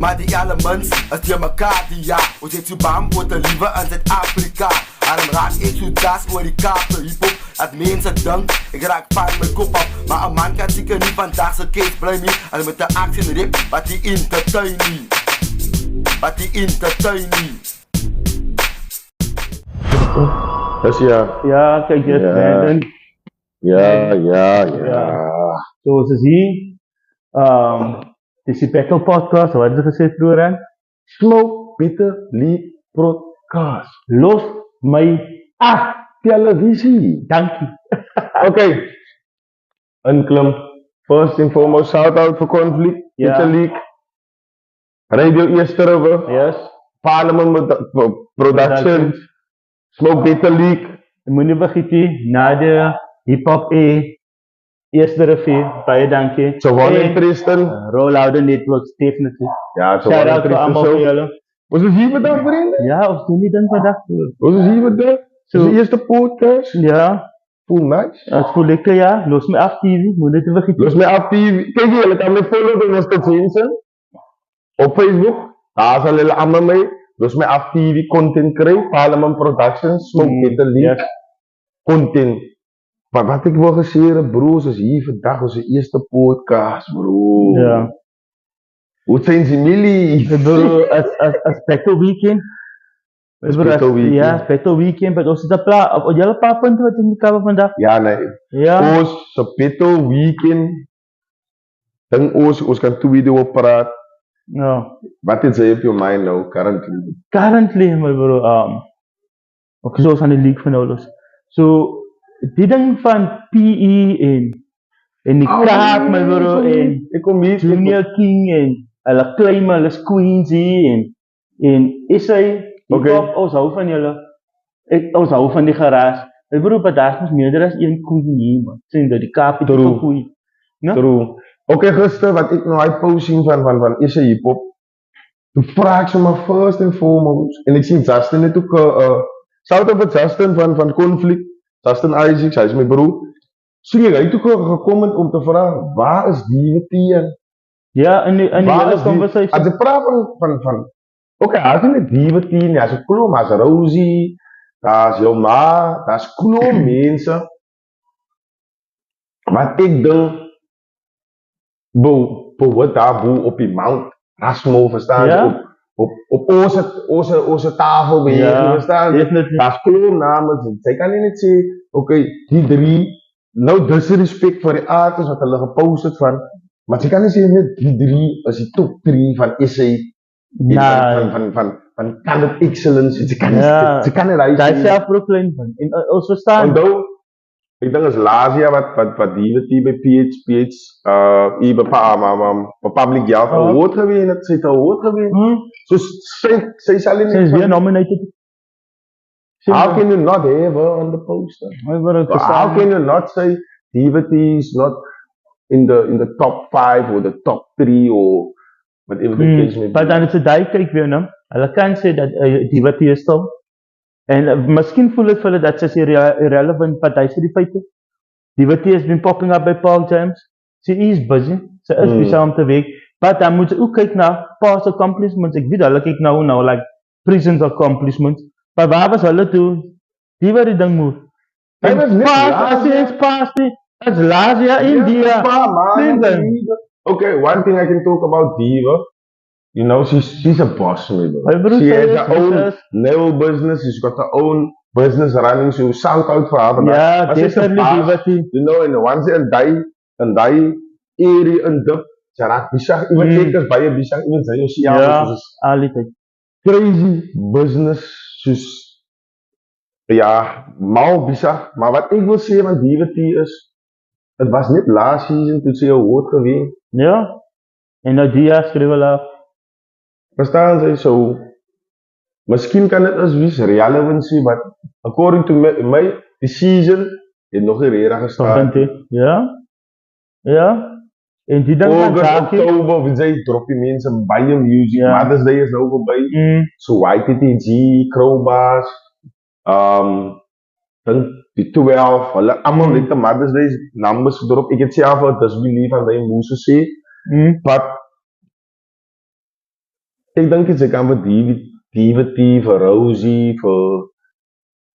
Maar die elements, als die mekaar die ja. We zitten zo bang voor te lieven in Zuid-Afrika. Daarom raak ik zo das oor die kapen hip-hop. Dat mensen denken, ik raak van mijn kop af. Maar een man kan zeker niet vandaag zijn case blij niet. Als met de actie rip, wat die entertaining. Wat die entertaining. Dus ja. Ja, kijk dit, Brandon. Ja. Zoals je ziet, het is die Pekkel podcast, wat is er gezegd vroeger aan? Smoke Bitter League Podcast. Los mij Televisie. dankie. Oké. Unklim. First and foremost, shout out voor Conflict. Ja. Bitter League. Radio Eerste River. Yes. Parliament Productions. Smoke Bitter League. Je moet niet vergeten, na de hip-hop eerste review, baie dankie. Savon en Tristan. Rollouder Networks, definitely. Ja, Savon Shout en out voor Tristan allemaal voor show. jullie. Was het hier vandaag, vrienden? Ja, of doen die dan vandaag? Was het hier vandaag? Zo. Is de eerste podcast? Ja, Voel nice. dat voel ik ja. Los me af TV, moet niet vergeten. Los mij af TV. Kijk jullie kan me follow op Mr. Jensen. Op Facebook. Daar zijn jullie allemaal mee. Los mij af TV content krijgen. Parliament Productions. Smoke Bitter League. Yes. Content. Maar wat ik wil gezegd, broers, is hier vandaag onze eerste podcast, bro. Ja. Hoe zijn ze jullie? Ik bedoel, als Pekkel Weekend. Pekkel Weekend. Ja, Pekkel Weekend. Maar als dat op jullie paar punten wat je moet hebben vandaag. Ja, nee. Ja. Ons, Sapito, Weekend. Dan ons kan twee video praten. Ja. Wat is er op je mind nou, currently? Currently, my bro, okay, zoals aan de league van alles. So, die ding van PE en die kaart, my bro, en Ik kom hier. Junior King en hulle claim hulle is Queensy en is hy, Okay. hip-hop, ons hou van julle. Ons hou van die garage. My bro, maar daar is nog meer as een queen hier, man. Sien dat die kaart is True. so queen. No? True. Oké, gister, wat ik nou uit posting van is er hip-hop. Toen vraag ik ze maar first and foremost. En ik zie Justin net ook, shout out voor Justin van Conflict. Justin Isaacs, hij is mijn broer. Zie je, hij is ook gekomen om te vragen, waar is die Tien? Ja, en die Waar hele is die? conversation. Als je praat van oké, hij is niet die Tien, hij is Klo, maar hij is Rosie, daar is Joma, daar is Klo mensen. Wat ik denk, bijvoorbeeld daar op die mount, Rasmo, verstaan Ja. je? Op onze tafel weer, Ja, verstaan je? definitely. Daar is kloonnamen, zij kan niet zeggen, oké, die drie, nou disrespect voor die artists wat hulle gepost het van, maar ze kan niet zeggen, net die drie, als die top 3 van essay, van Candid Excellence, ze kan Ja. niet Daar is rijden. zelf proclaim van. En ons verstaan. Onthou, ik denk als Lazia wat die bij PH, hier bij Public Health award gewinnen, ze heeft een award gewinnen. Dus zij zal Ze is niet weer van, nominated. how can you not have her on the poster? My bro, How verstaan. can you not say Divity is not in the top 5 or the top 3 or whatever the case may Maar be? dan is het die kyk weer, no? Hulle kan sê dat die wat hier staan. En miskien voel het vir hulle dat sy is irrelevant, but hy sê die feite. Die wat hier has been popping up by Paul James. Sy is busy. Sy is besig om te werk. Maar dan moet jy ook kyk na past accomplishments. Ek weet hulle kyk nou like present accomplishments. Maar waar was hulle toe? Die wat die ding moet. Hy was net as jy eens past die, as Lazia India. Okay, one thing I can talk about Diva, you know, she's a boss, maybe. My bro She has says her own yes. nail business, she's got her own business running, so shout out for her. Ja, Maar she's a definitely boss, die wat die. you know, and once in die area in dip, sy raak besig, even ek is baie besig, even sy sosiaal, Ja, soos al die tyd. crazy business, soos, ja, mal besig, maar wat ek wil sê van Divity is, het was net last season toe sy award gewen. Ja. En nou die jaar skryf hulle af. Verstaan sy, so, miskien kan het as wees relevancy, but according to my, die season het nog nie rede gestaan. Ja. Ja. En die ding van August, Jackie. Oktober, wie sy drop die mense baie music, Ja. Mother's Day is nou voorbij, so YTTG, Crowbars, dan die 12, hulle allemaal net de Mother's Day numbers gedrop, ek het self al disbelief aan die moes gesê, but Ek dink jy kan vir David, vir Rosie, vir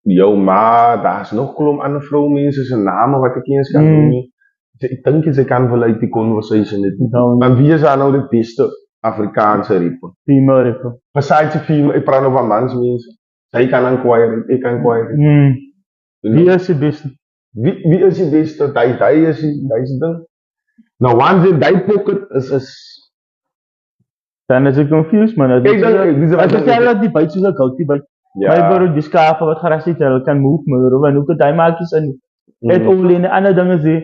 jou ma, daar's nog klomp ander vroumense se name wat ek nie eens kan noem nie. Ek dink jy kan wel uit die conversation dit. Want wie is dan nou die beste Afrikaanse rapper? Female rapper. Besides die female, ek praat nou van mansmense. Sy kan inquire, ek kan inquire. Wie is die beste? Wie is die beste? Hy is die ding. Nou, once in die pocket is Dan is ek confused, man. Ek stel dat die byt soos 'n goudie byt. My bro, die skape wat gras het, hulle kan move, maar hoe kan hy maak iets in? Het olie en ander dinge sê.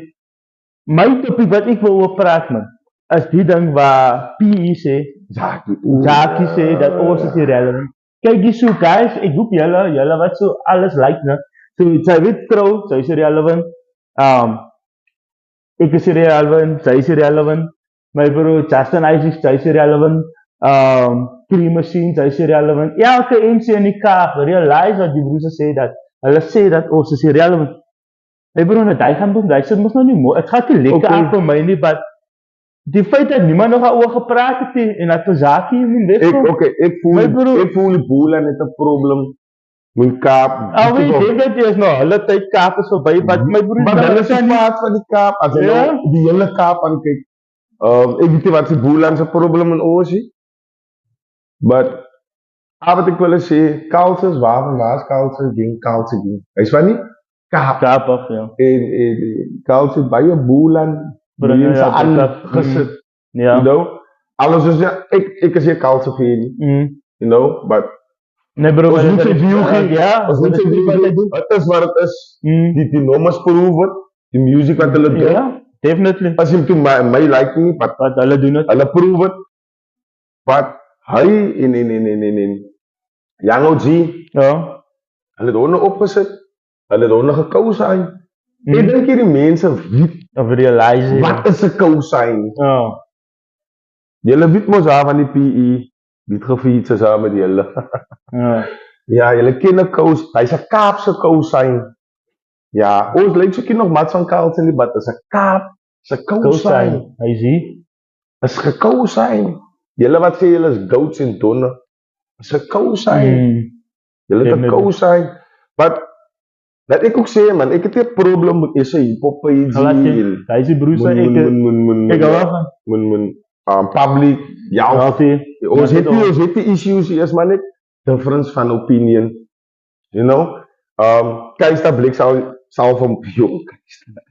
My topic wat ek wil oor praat, man, is die ding waar PE sê, Jackie sê, dat ons is irrelevant. Kyk die so, guys, ek hoop julle wat so alles like, ne? So, sy weet trouw, sy is irrelevant. Ek is irrelevant, sy is irrelevant. My bro, Justin Isaacs, sy is irrelevant. Cream Machine, sy is irrelevant. Elke MC in die Kaap, realize wat die broers sê dat, hulle sê dat ons is irrelevant. My bro, net hy gaan doen, hy sê, mos nou nie mooi, het gaat nie lekker af vir my nie, but die feit dat niemand nog oor gepraat het nie, en dat Zaki nie wegkom. Ek voel die boel en het 'n probleem met Kaap. Ek denk dat jy is nou, hulle tyd Kaap is voorbij, but my broer, maar hulle is so maat van die Kaap, as jy nou die hele Kaap aankyk, ek weet nie wat die boel en sy probleem in oorsie, but, wat ek wil sê, Kaalse is waar is Kaalse ding, hy is van nie? Kaap af, ja. En Kaalse het baie boel en mense aangesit, you know, alles is, ek is hier Kaalse vir jy, you know, but, nee bro, ons moet sy view gee, ons moet sy view gee, het is wat het is, die nummers proeven, die music wat hulle doen, ja, definitely, as jy toe my like nie, wat hulle doen het, hulle proeven, wat hy en Young OG, hulle het honde opgesit, hulle het honde gekousain, ek dink hier die mense weet, of realize, wat is 'n kousain? Julle weet mos daar van die PE, weet gefiets is daar met julle. Ja, julle ken 'n kous, hy's 'n Kaapse kousain. Ja, ons lyk soekie nog Mats van Kaalse in die bad, is 'n Kaapse kousain. Hy sê, is gekousain. Julle wat sê julle is goats en donne, is 'n kousain. Julle het 'n kousain. But dat ek ook sê man, ek het 'n probleem met esse hip-hop page. Hy is die broers ek hou van. Public, ons het die issues eers maar net difference van opinion. You know? Keister Blik sal van jong Keister.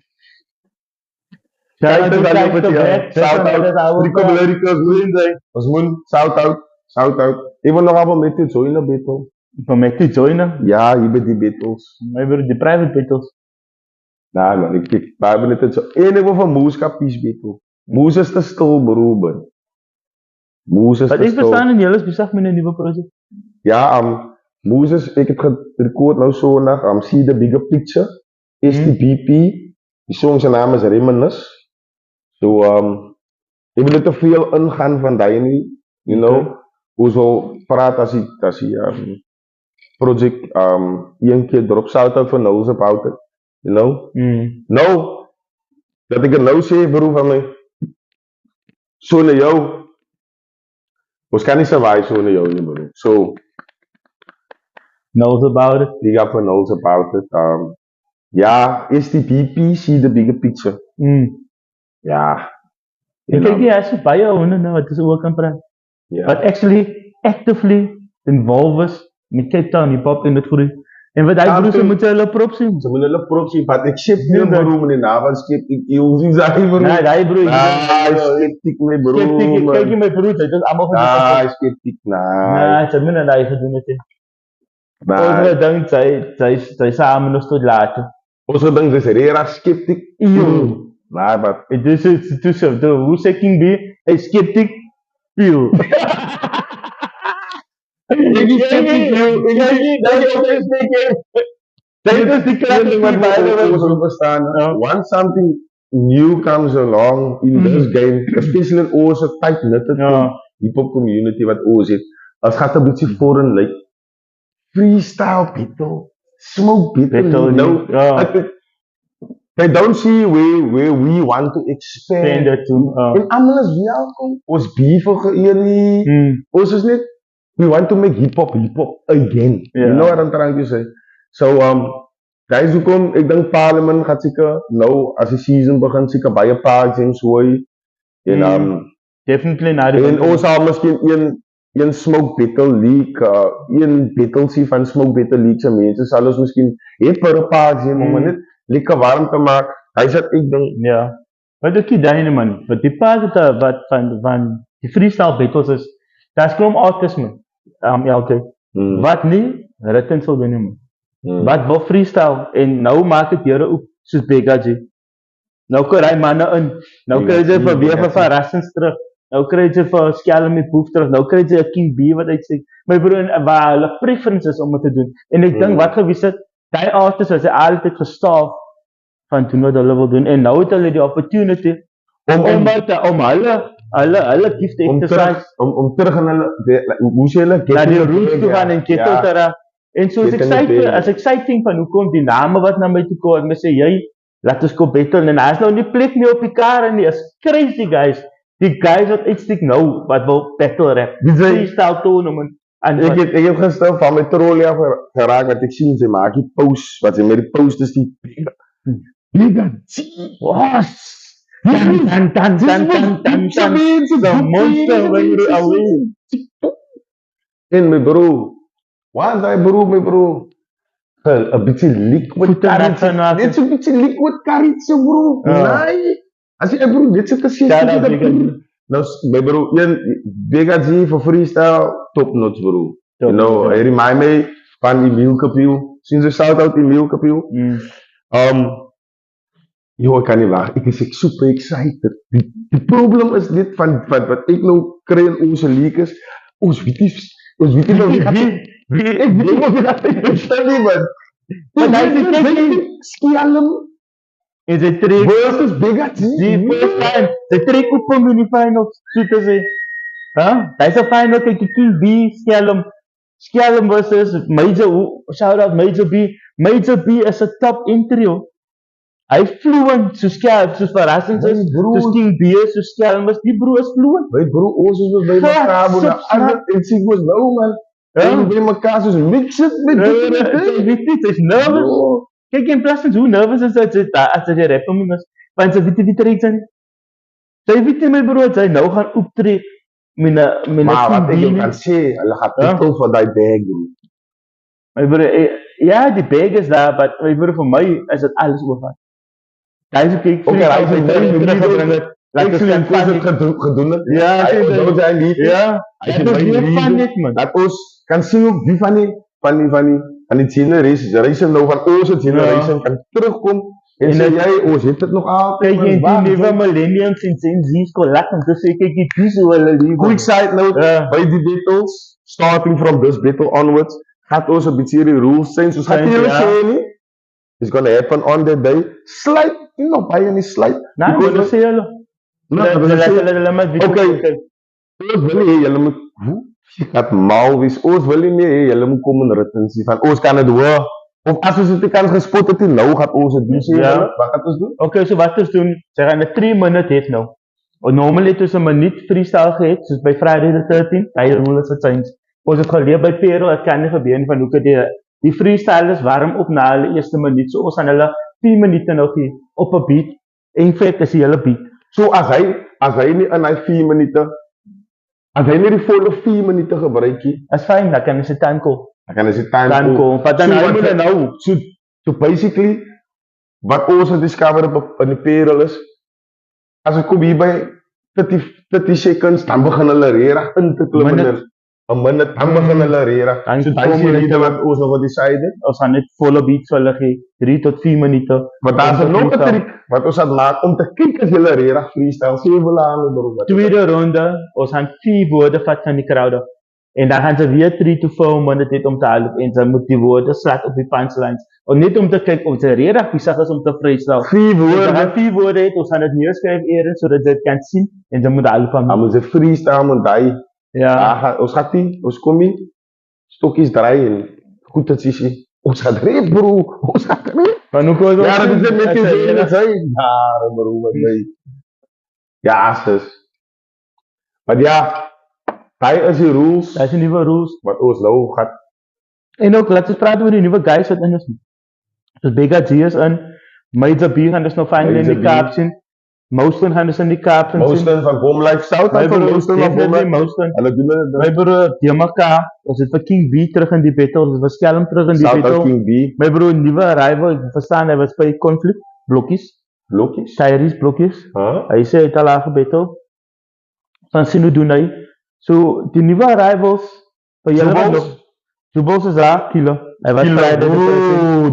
Ons moet shout out. Even nog aber met die joiner battle. Van met die joiner? Ja, hier by die battles. Maar weer die private battles. Nee man, ek kyk baie net so. En ek wil van Moeskapies battle. Moes is te stil beroepen. Moes is te stil. Wat ek verstaan en julle is besig met 'n nuwe projek. Ja, Moes is, ek het gerecord nou Sondag, See the Bigger Picture, STBP, die song se naam is Reminisce. So, ek wil niet te veel ingaan van die nie, you know, hoe zo praat as die project, een keer drop shout out van Nose about it, you know. Nou, dat ek het nou sê, bro, van my, sonder jou, ons kan nie survive sonder jou nie, bro. So, knows about it. Big up for knows about it. Ja, STBP, See the Bigger Picture. Ja. Ek kyk jy is baie honde nou wat is ook kan praat. But actually actively involved is met Cape Town hip hop en dit groei. En wat hy broers moet hulle prop sien. Ze moet hulle prop sien, want ek skep nie bro in die naam skep ek ons sê bro. Nee, daai bro. Skeptiek my bro. Skeptiek, kyk jy my broer, dit is almal van die skeptiek. Nee, sy moet net daai gedoen het. Ons dink sy saam nog tot later. Ons dink dis reg skeptiek. Nee, maar dit is toe hoe sê King B, hy skeptiek peel. Ek is skeptiek. Dit is die ding wat ons verstaan. Once something new comes along in this game, especially in ons tight knitted hip hop community wat ons het, as gaat 'n bietjie foreign lyk. Freestyle battle, smoke battle, they don't see where we want to expand. Spend it to. En almal is welkom. Ons beef geëer nie. Ons is net, we want to make hip hop again. Yeah. You know what I'm trying to say? So, guys, hoekom, ek dink Parliament gaat seker, nou, as die season begin, seker baie Park James gooi. En, Definitely not. en ons sal miskien een Smoke Battle League, een battle van Smoke Battle League se mense, sal ons miskien het vir 'n Park James, om net lekker warm te maak. Hy sê ek dink, Ja. Wat ook die duine man, wat die part wat van die freestyle battles is, daar's klomp autisme. Elke. Wat nie written sal doen nie man. Wat wil freestyle en nou maak dit jare op soos Begaji. Nou kry hy manne in. Nou kry jy vir weer vir verrassings terug. Nou kry jy vir Skelm die boef terug. Nou kry jy 'n King B wat uitsê. My broer waar hulle preferences om dit te doen. En ek dink wat gewys het, daai artists was altyd gestaaf van doen wat hulle wil doen en nou het hulle die opportunity om hulle gift te exercise om terug aan hulle, hoe sê hulle? na die roots toe gaan en kettle te raak. En so is exciting van hoekom die name wat na my toe kom, en sê jy, laat ons go battle, en hy is nou nie plek nie op die kar nie, is crazy guys, die guys wat uitstek nou, wat wil battle rap, freestyle tournament, Ek heb gister van my trolley af geraak, wat ek sien, sy maak die post, wat sy met die post is die Begaji, was Tan, the monster when you're away. En my bro, wat is my bro? Een beetje liquid karretje. Dit is een beetje liquid karretje, bro. Nee. Als je bro, dit zit te zien. Nou, my bro, Begaji voor freestyle, top notch, bro. You know, hij remind me van Emile Kapiel. Sinds de shout-out Emile Kapiel. Yo, ik kan niet wachten. Ik is super excited. Het probleem is dit van wat ik nou krijg in onze leakers. Ons weet niet nou wie gaat ik weet niet wat ik verstaan niet, man. Maar hij is een Skelm. En sy trek versus Begaji. die first time, sy trek op om in die finals, so te sê. Hy is 'n final, kyk die King B, Skelm versus Major, shout out Major B. Major B is 'n top entry, hoor. Hy fluent, soos verrassings is, soos King B, soos Skelm is, die bro is fluent. My bro, ons is by mekaar, bro, na ander, en sê was nou, man. En by mekaar, soos mix it met Sy is nervous. Kijk, in plaats van hoe nervous is dat as jy rapper moet is, want sy weet nie wie trek sy nie. Sy weet nie, my bro, sy nou gaan optrek met 'n maar wat ek kan sê, hulle gaat titel vir die bag, bro. My bro, ja, die bag is daar, maar my bro, vir my is dit alles oorvat. Hy is ook, ek Oké, hy is teruggebring het. Ek sê en koos het gedoen het. Ja, hy het sy lied. Ja, Hy dit het is my weer van lied. dit, man. Dat ons kan sien ook wie van die generation nou van onze generation kan terugkom en sê jy, ons het dit nog altijd. Kijk, en die nieuwe millenniums en Gen Z's kon lachen, om te sê, kijk, die is hoe hulle lief. Quick side note, by die battles, starting from this battle onwards, gaat ons een beetje die rules zijn, soos gaat die sê nie, it's gonna happen on that day, slide, nog baie nie slide. Nou, wat sê hulle? Oké, ons wil nie, julle moet, dat mal wees, ons wil nie meer, julle moet kom in retentie van, ons kan het hoor, of as ons het die kans gespot het, nou gaat ons het doen, sê julle, wat gaat ons doen? Oké, so wat ons doen, sy gaan 'n 3 minute het nou. Normaal het ons 'n minuut freestyle gehad, soos by Friday the 13th, hy rule is change. Ons het geleer by Pero, het kan nie gebeur nie, van hoe kan die freestylers warm op na hulle eerste minuut, so ons gaan hulle 10 minute nou gee, op 'n beat, en vet is die hele beat. So as hy nie in hy 4 minute, as hy nie die volle 4 minute gebruik nie, Is fyn, dan kan hy sy time call. dan kan hy sy time Dan kom, wat dan So hy wat moet hy- nou. So basically, wat ons het discover op in die perel is, as ek kom hier by 30 seconds, dan begin hulle regtig in te klim in 'n minute, dan begin hulle regtig. Dan So kom daai is die hulle- rede wat ons nog decide. Ons gaan net volle beats vir hulle gee, 3 tot 4 minute. Maar daar is nog 'n trick wat ons gaan maak om te kyk as julle regtig freestyle. Sê hulle aan bro. Tweede ronde, ons gaan 4 woorde vat van die crowd af. En dan gaan ze weer 3 to 4 minute het om te halen. En ze moet die woorden slaan op die punchlines. En niet om te kijken of ze redelijk bezig is om te freestyle. 4 Ze woorde. gaan 4 woorden het, ons gaan het neerschrijven eerder, zodat ze het kan zien. En ze moeten halen van Dan moet ze freestyle met die. Ja. Ons gaat die, ons kom hier, stokjes draaien. Goed dat ze zien. Ons gaat reed bro. Ons gaat reed. Maar hoe kon Ja, dat is het met je dat zijn. Ja, bro, nee. Ja, zus. Maar ja, hij is die rules. Dat is een nieuwe rules. Wat ons nou gaat. En ook, laten we praten over die nieuwe guys wat in is. Dus Big G is in. Major B gaan dus nog finally in die kaap zien. Mouston gaan dus in die kaap zien. Mouston van Home Lifestyle. Mijn Van broer, Mouston van Home definitely Lifestyle. Mouston. Hulle doen het. Mijn broer, Yamaka. We zitten voor King B terug in die battle. We Skelm terug in die Shout out battle. King B. Mijn broer, nieuwe rival. Ik verstaan, hij was bij conflict. Blokjes. Blokjes. Tyrese blokjes. Huh? Hij zei het al aangebeteld. Van Sinu doen hij. So, die nieuwe rivals. Van jullie Jubos is daar, kilo. Hij was vrijdag.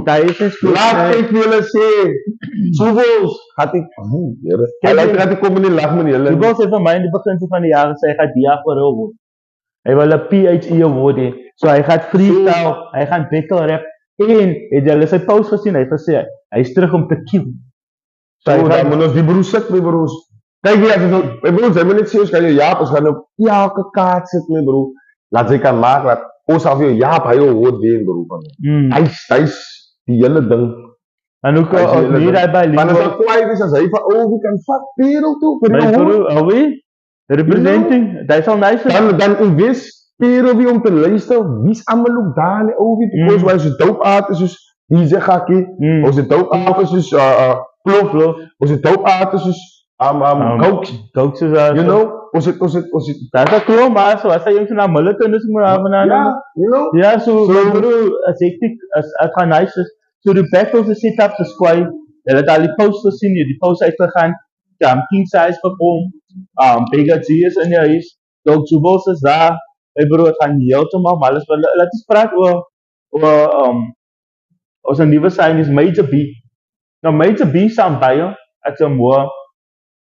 Hij is een split. Laat ik willen zien. Jubos. Gaat ik. Hij lijkt dat ik kom in die lach met jullie. Jubos heeft van mij in het begin van de jaren gezegd, hij gaat dia voor heel worden. Hij wil een PhD worden. So, hij gaat freestyle, hij gaat battle rap. En, het jullie zijn post gezien, hij heeft gezegd, hij is terug om te killen. So, dan moet ons die broers zitten, mijn broers. Kijk, mijn broers, zijn we niet serieus. Kan je Jaap, ons gaan op elke kaart zitten, mijn broer. Laat ik aan maken, dat ons af je Jaap, hij hoort weer, broer. Hij is die hele ding. En ook hier hij bij Maar als dat kwijt is, als hij van, oh, wie kan vat wereld toe, voor mijn broer, wie? Representing, dat is al nice. Dan u wist, Pero wie om te luisteren, wie is allemaal ook daar, oh, wie, because wij zijn dope artists, dus die zeggen ik, onze dope artists, dus Plof, onze dope artists, dus Coke, you know, onze. Dat is klopt, maar zoals hij jongens naar Mulliken, dus moet hebben naar. Ja, you know. Ja, zo, broer, als het gaat nice is. So de battles, de setups, de squad, je hebt al die posters zien, die posts uitgegaan, King Size perform, Big G is in je huis, Doug Jubos is daar, hey bro, het gaat niet helemaal, maar alles, laat ons praten over onze nieuwe sign is Major B. Nou, Major B staan bij je, het is een mooi,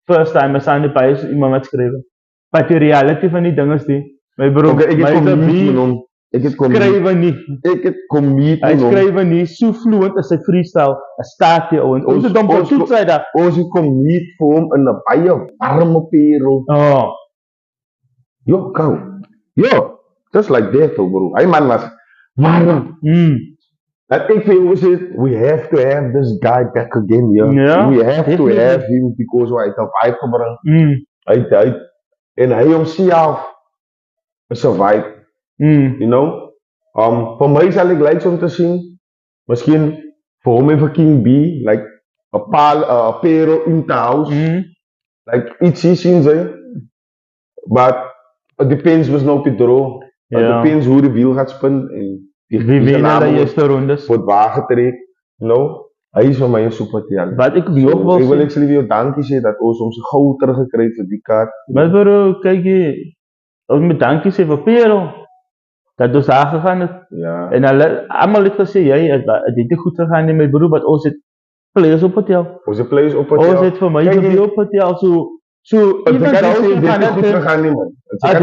first time, staan die bij je, iemand met schrijven. Maar de reality van die dingen is die, mijn bro, Major B, ik het schrijven niet. Ik het commit. Hij schrijven niet zo fluent als hij freestyle. Hij staat hier ook. Onze dom van toets zei dat. Onze commit voor hem in een baie warme perel. Oh. Yo, kou. Yo, just like that, bro. Hij man was warm. And ik feel we have to have this guy back again, yeah. We have to have him because hij het op vibe gebracht. En hij hemzelf is een vibe. You know? Voor mij zal ik lijks om te zien, misschien voor hem en voor King B, like a Pero in the house, like iets zien ze, but it depends was nou op je droog, it depends hoe de wiel gaat spinnen en wie winnen de eerste rondes, wordt wagentrek, you know? Hij is voor mij een super talent. Wat ik nog wel ik wil actually dankie zeggen dat ons onze gauw teruggekregen voor die kaart. Maar bro, kijk je, ons moet dankie zeggen voor Pero. Dat is daar gegaan. Ja. En allemaal het gezegd, het is niet goed gegaan in mijn broer, want ons zit players op het tel. Onze players op het tel. Ons zit voor mij op het tel. Zo, iemand het goed gegaan niet man. Het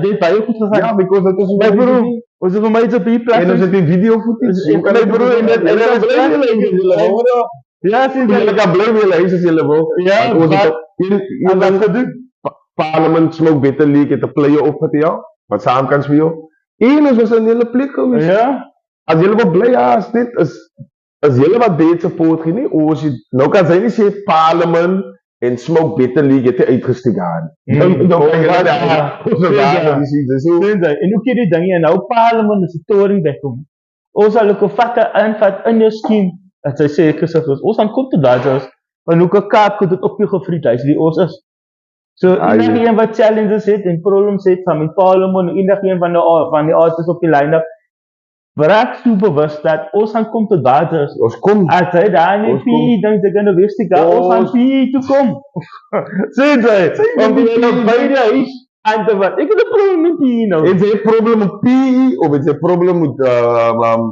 is bij je goed gegaan. Ja, because dat is mijn broer. Ons zit voor mij op die plaats. En dan zit in video footage. Mijn broer, en dat blijven ja, sinds ik kan blijven lezen zelf. Ja, en wat gedaan? Parliament Smoke Better League het player op het tel. Wat samen kan spelen. Eén was een hele plek geweest. Ja. Als jullie wat blij als dit als jullie wat deed support geen als je nou kan zijn is je Parliament en Smoke Better League het uitgestigen. En hoe kun je dan nou Parliament is de toring wegkomen. Ons zal ook vatten aanvat in je skin. Dat zij zeker gezegd was. Ons dan komt het daar zelfs. En ook een kaap komt het op je gefriet. Hij is die ons is. So, iedereen wat challenges zit en problems zit van mijn Parliament, iedereen van de artists op die line-up, raak zo bewust dat ons gaan komt tot basis. Ons komt. Als hij daar niet PE, dan is het wist ik dat ons gaan PE toe kom. Zie je? Want die hele beide is aan te wat. Ik heb een probleem met PE nou. Is het een probleem met PE of is het een probleem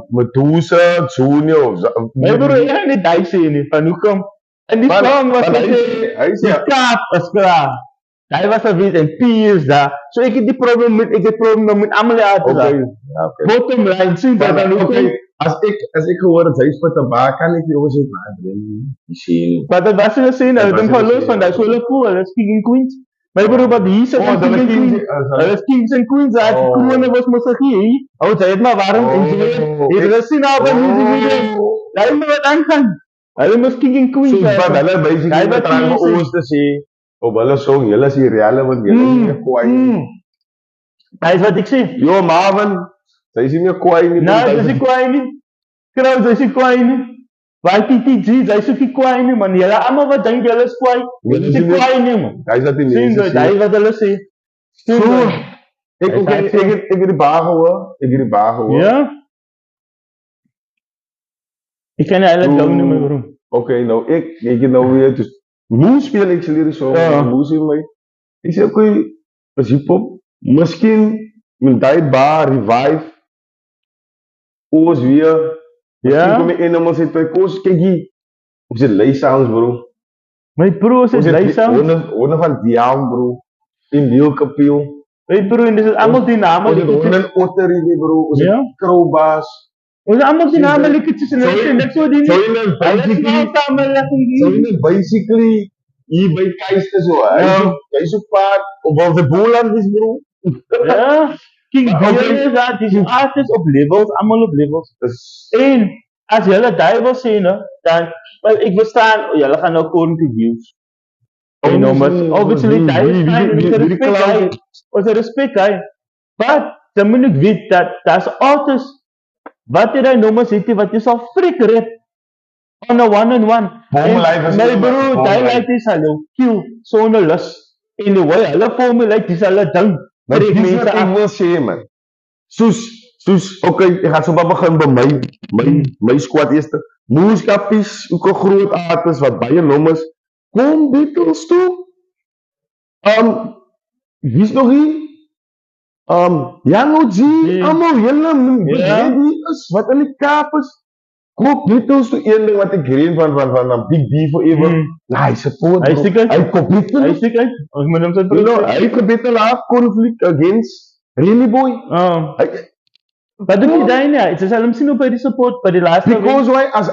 met Toesa, Junior of zo? Nee bro, ik ga niet die zien van hoe kom. En die song was de kaap was klaar. Hij was er weer en P is daar. So ik heb die probleem met allemaal uit. Bottom line, zie dat dan ook. Als ik gehoord dat hij spit erbij, kan ik jongens ook maar maar dat was in de scene, dat is gewoon los van dat is wel cool, dat is King and Queens. Maar ik bedoel, wat hier zit dat King and Queens. Dat is Kings and Queens, dat kronen was misschien hier. Oh, zei het maar waarom? Je hebt gezien al bij music video. Daai moet wat aangaan. Hulle moet king en queen. So wat hulle basically Daai wat try om die- ons te sê, op hulle song, julle is irrelevant, julle is nie meer kwaai nie. Daai is wat ek sê. Yo Marvin, sy is nie meer kwaai nie. Nee, dis nie kwaai nie. Crowd, dis nie kwaai nie. Waar TTG, hy is ook nie kwaai nie, man. Julle almal wat dink julle is kwaai, julle is nie kwaai nie, man. Hy is dat die Sien mense jy, daai wat hulle sê. Sien So, jy? ek het die baar gehoor. Ja. Ek kan nie eintlik gou nie, my bro. Okay, nou ek het nou weer dus moes speel ek die song, Ja. moes in my. Ek sê okay, is hip-hop, miskien moet daai bar revive ons weer. Ja. Kom ek in om ons het by kos kykie. Ons het lay sounds bro. My bro sê lei sound. Onder van Diam bro. In Wielkapeel. My bro, en dis is almal die name. Ons het onder Otterie bro. Ons Ja. het Crowbars. Ons is almal die name lekkertjies en hulle sê niks oor die So nie. in Hulle basically sê samen lekker So hier. in basically hier by Keister so. Hy is op pad op ons de Boland is bro. Ja. King Maar okay. Dion is dat, dis artists op levels, almal op levels. Dis En as julle daai wil sê, nou, dan wel ek verstaan, julle gaan nou kornkie views. En nou maar obviously daai is fine, ons respek hy. Ons respek hy. But dan moet ek weet dat daar's artists wat jy daai nommers het wat jy sal freak rap on a one-on-one. Home life is my home bro, life. daai like is hallo, kill sonder lus. In the way, hulle formulate dis hulle ding. Maar Trek dis mense wat ek af. wil sê man. Soos okay, ek gaan so maar begin by my squad eers. Moeskappies, ook 'n groot artis wat baie nommers kom Beatles toe. Wie's nog hier? Young OG, Ja. almal julle Ja. is wat in die Kaap is. Koop Beatles toe een ding wat ek green van Big B forever. Hy support. Hy is seker- Hy koop Hy sê kyk, ons moet hom so You know, hy het gebetel haar conflict against Really Boy. Hy- Wat doen jy daai nie? Dit is hulle sien op by die support by die laaste Because why as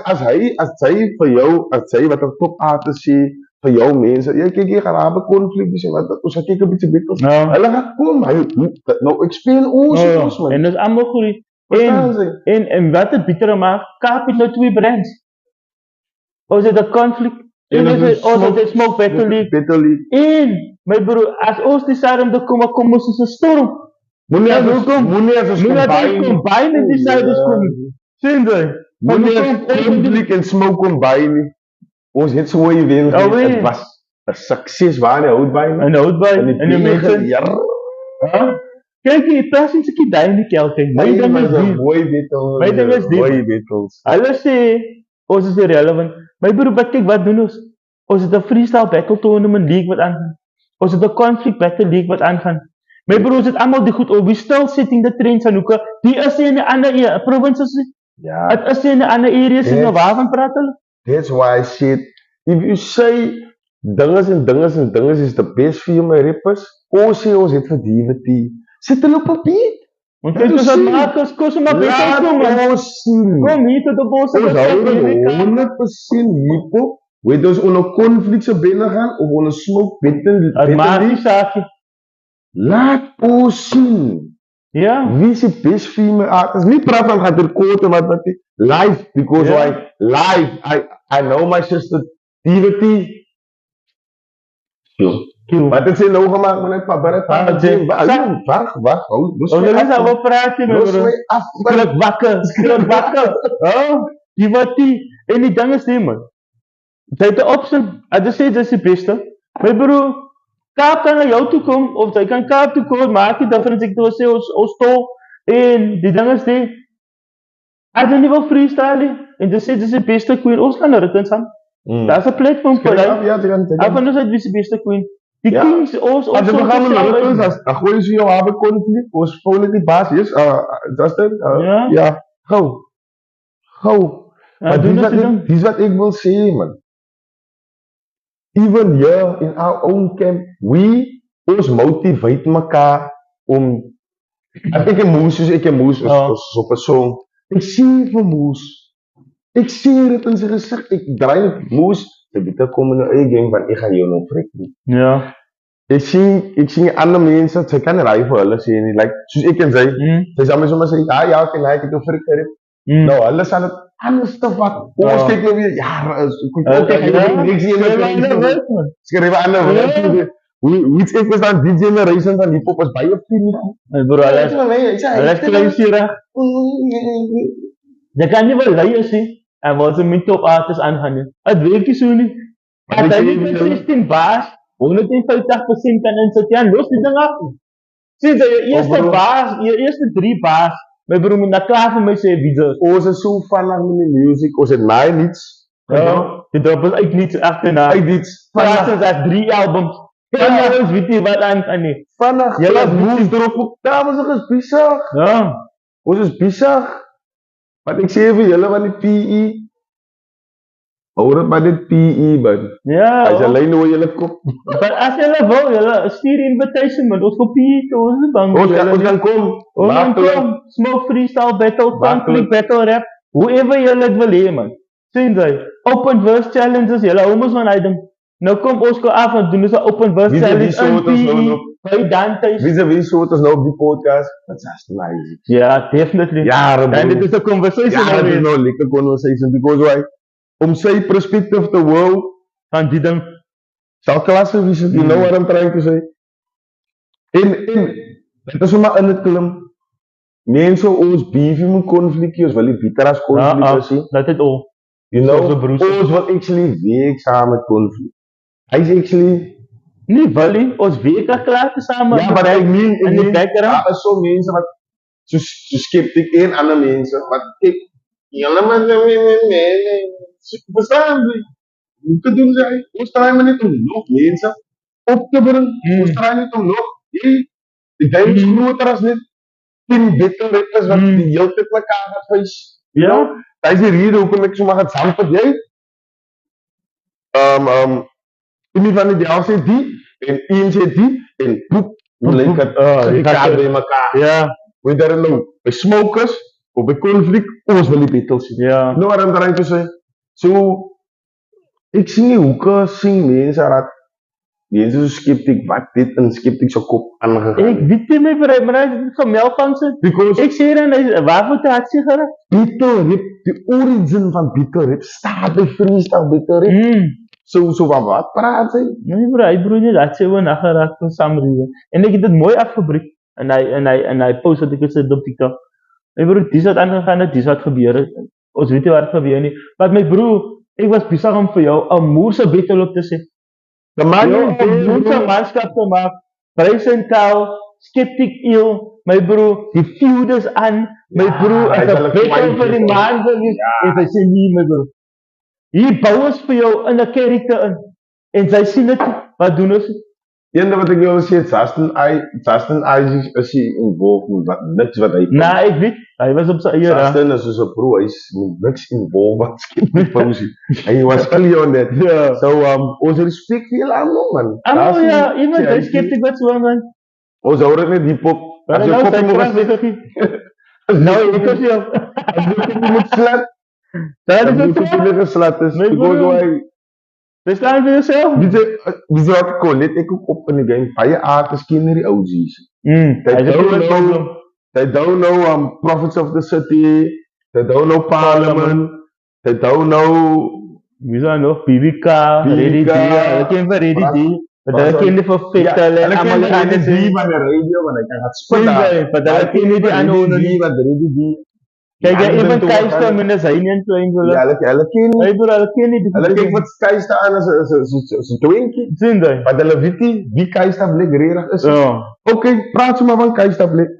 hy vir jou, as hy wat 'n top artist sê vir jou mense, jy kyk jy gaan haar konflik dis wat ons gaan kyk 'n bietjie beter. Ja. Hulle gaan kom, hy nou ek speel ons man. En dis almal goed. Verstaan jy? En wat dit beter maak, Kaap het nou twee brands. Ons het 'n konflik. En ons het Smoke Battle League. Battle League. En my broer, as ons die sarm de kom ons is 'n storm. Moenie as hoekom? moenie as ons Moet dat combine. combine in die siders kom. Sien jy? Moenie as conflict en smoke combine. Ons het so 'n event. Oh, nee. Dit was 'n sukses waar hy hout by. En hout by en die mense. Ja. Kyk jy, presies ek daai in die kelk. My ding is die mooi beetels. My ding is die- mooi beetels. hulle sê ons is irrelevant. My broer, wat kyk wat doen ons? Ons het 'n freestyle battle tournament league wat aangaan. Ons het 'n conflict battle league wat aangaan. My broer, ons het almal die goed op. We still setting the trends aan hoeke. Die is nie in die ander provinces nie. Ja. Dit is nie in die ander areas nie. Yes. Waarvan praat hulle? That's why I said, if you say dinges is the best vir my rappers, ons sê ons het vir DVT. Sit hulle op 'n beat. Want kyk ons het maak ons kos maar beter kom. Laat ons sien. Kom hier tot op ons. Ons hou van 100% hip-hop. Weet ons onder konflik se binne gaan of onder smoke Dit maak nie beter. saak. Laat ons sien. Ja. Wie is die best female artist? Nie praat van gaat er kote wat live, because Ja. why live, I know my sister DVT. Wat het sy nou gemaakt, man? Wacht, hou, los Ons my is af. al wat praat jy my Los broer. my af, man. Skrik wakker. Die wat die en die ding is nie man. Jy het 'n opsie. As jy sê dis die beste. My broer, Kaap kan na jou toe kom of jy kan Kaap toe kom, maak nie difference ek toe sê ons tol en die ding is die as jy nie wil freestyle nie, en jy sê dis die beste queen, ons kan dit insaan. Daar's 'n platform vir jou. Ja, Af en toe sê dis die beste queen. Die Ja. kings ons As jy begin met sal- hulle as gooi jy jou habe konflik, ons volg die baas, yes, Justin, Ja. ja, gou. Ja, Maar doen dit dan. dis wat ek wil sê, man. Even here in our own camp, ons motivate mekaar om ek en Moes, ons op 'n song. Ek sien vir Moes. Ek sien dit in sy gesig. Ek draai net Moes, jy bitte kom in 'n eie game want ek gaan jou nou frik nie. Ja. Ek sien ander mense, sy kan raai vir hulle sê nie, like soos ek en sy. Sy sê my sommer sê, ja, ek en hy het jou frik gerep. Nou, hulle sal dit anders te vat. Ons kyk nou weer jare is. Skryf aan nou. Hoe iets ek was aan die generation van hip-hop is baie vriendelik. Bro, hulle is klein jy kan nie wel lei sê, en wat ze met top artists aangaan nie. Het werk nie so nie. As hy nie met 16 baas, 150% kan insit, ja, los die ding af. Sien jy, jou eerste 3 baas, my broer moet na klaar vir my sê, wie dit is. Ons is so vanaf met die music, ons het naai niets. Die drop is uit niets achterna. Uit niets. Vanaf is dat 3 albums. Vanaf ons weet nie wat aangaan nie. Vanaf, jy moes erop ook, dames, ons is bezig. Ja. Ons is bezig. Wat ek sê vir julle van die PE, hou dit maar dit PE, man. Ja. As jy lijn oor julle kop. Maar as julle wil, julle stuur invitation, man. Ons gaan PE toe, ons is bang. Ons kan kom. Ons kan kom. Smoke freestyle battle, conflict battle rap. Whoever julle het wil hee, man. Sien jy, open verse challenges, julle hou ons van hy ding. Nou kom ons go af en doen ons een open verse challenge in PE. By Dante's. Wie so het ons nou op die podcast? That's just nice. Ja, definitely. Ja, and it is a conversation. Ja, dit is nou lekker conversation. Because why? Om sy perspective te wou, van die ding. Sal klasse wees, you know what I'm trying to say. En, dit is maar in het klim. Mense, ons beefie met konflikkie, ons wil die beter as konflikkie sien. Dat het al. You know, ons wil actually week saam met konflik. Hy is actually nie wil nie, ons week klaar te saam. Ja, maar ek meen, daar is so mense wat so skeptiek en ander mense wat kyk, julle maar verstaan jy? Hoe te doen sy? Ons draai maar net om nog mense op te bring. Ons draai net om nog, die ding is groter as net 10 beter rappers wat die hele tyd mekaar gaat vuis. Ja. Dat is die rede hoekom ek so mag het saam met jy. Iemand van die jaar sê die, en een sê die, en poep, hoe lyk het, die kaart by mekaar. Ja. Hoe daar nou, by smokers, of by konflik, ons wil die battle sien. Ja. Nou wat I'm trying to say. So, ek sien nie hoeke, sien mense dat, mense so skeptiek, wat dit in skeptiek so kop aangegaan. Ek weet nie my bereid, maar hy is van Melkang sê. Ek sê dan, waarvoor te had sy gerad? Battle rap, die origin van battle rap, staat by freestyle battle rap. So van wat praat sy? Nee bro, hy broer nie, dat sy oor nageraak van some reason. En ek het dit mooi afgebreek, en hy post wat ek het sê op TikTok. My broer, dis wat aangegaan het, dis wat gebeur het. Ons weet nie wat gebeur nie. Maar my broer, ek was besig om vir jou een moerse battle op te sê. Een moerse manskap te maak, Bryce en Cal, Skeptic Eel, my broer, die feud is aan, my broer, is een battle vir die man geweest, en sy sê nie, my broer. Hier bou ons vir jou in 'n character in, en sy sien dit, wat doen ons? Ene wat ek wil sê, Justin Isaac is hy involved met niks wat hy... Nou, ek weet, hy was op sy eie raad. Justin is soos 'n bro, hy is niks involved wat skeptiek pausie. Hy was clear on that. So, ons respect vir julle allemaal, man. Allemaal, ja, iemand, hy skeptiek wat so aan gaan. Ons hou dit net hip-hop. As jy kop moet sê... Nou, ek is jou. As jy kop moet slat, dat is het so geslat is. Because why... Dis klaar vir jouself. Wie wat ek kon, net ek ook op in die game, baie artists ken nie die OG's. They don't know Prophets of the City, they don't know Parliament, they don't know... Wie is daar nog? BBK, Reddy D, hulle ken vir Reddy D, hulle ken nie vir Vettel en allemaal die ander D van die radio, want hy kan het spit daar. Hulle ken nie die ander onder nie. Reddy D. Kijk, even Keister met een zijn en klein zullen. Ja, hulle ken nie. Hulle ken nie. Hulle kyk wat Keister aan as 'n twinkie. Sien jy? Want hulle weet nie wie Keister Blik regtig is. Ja. Okay, praat so maar van Keister Blik.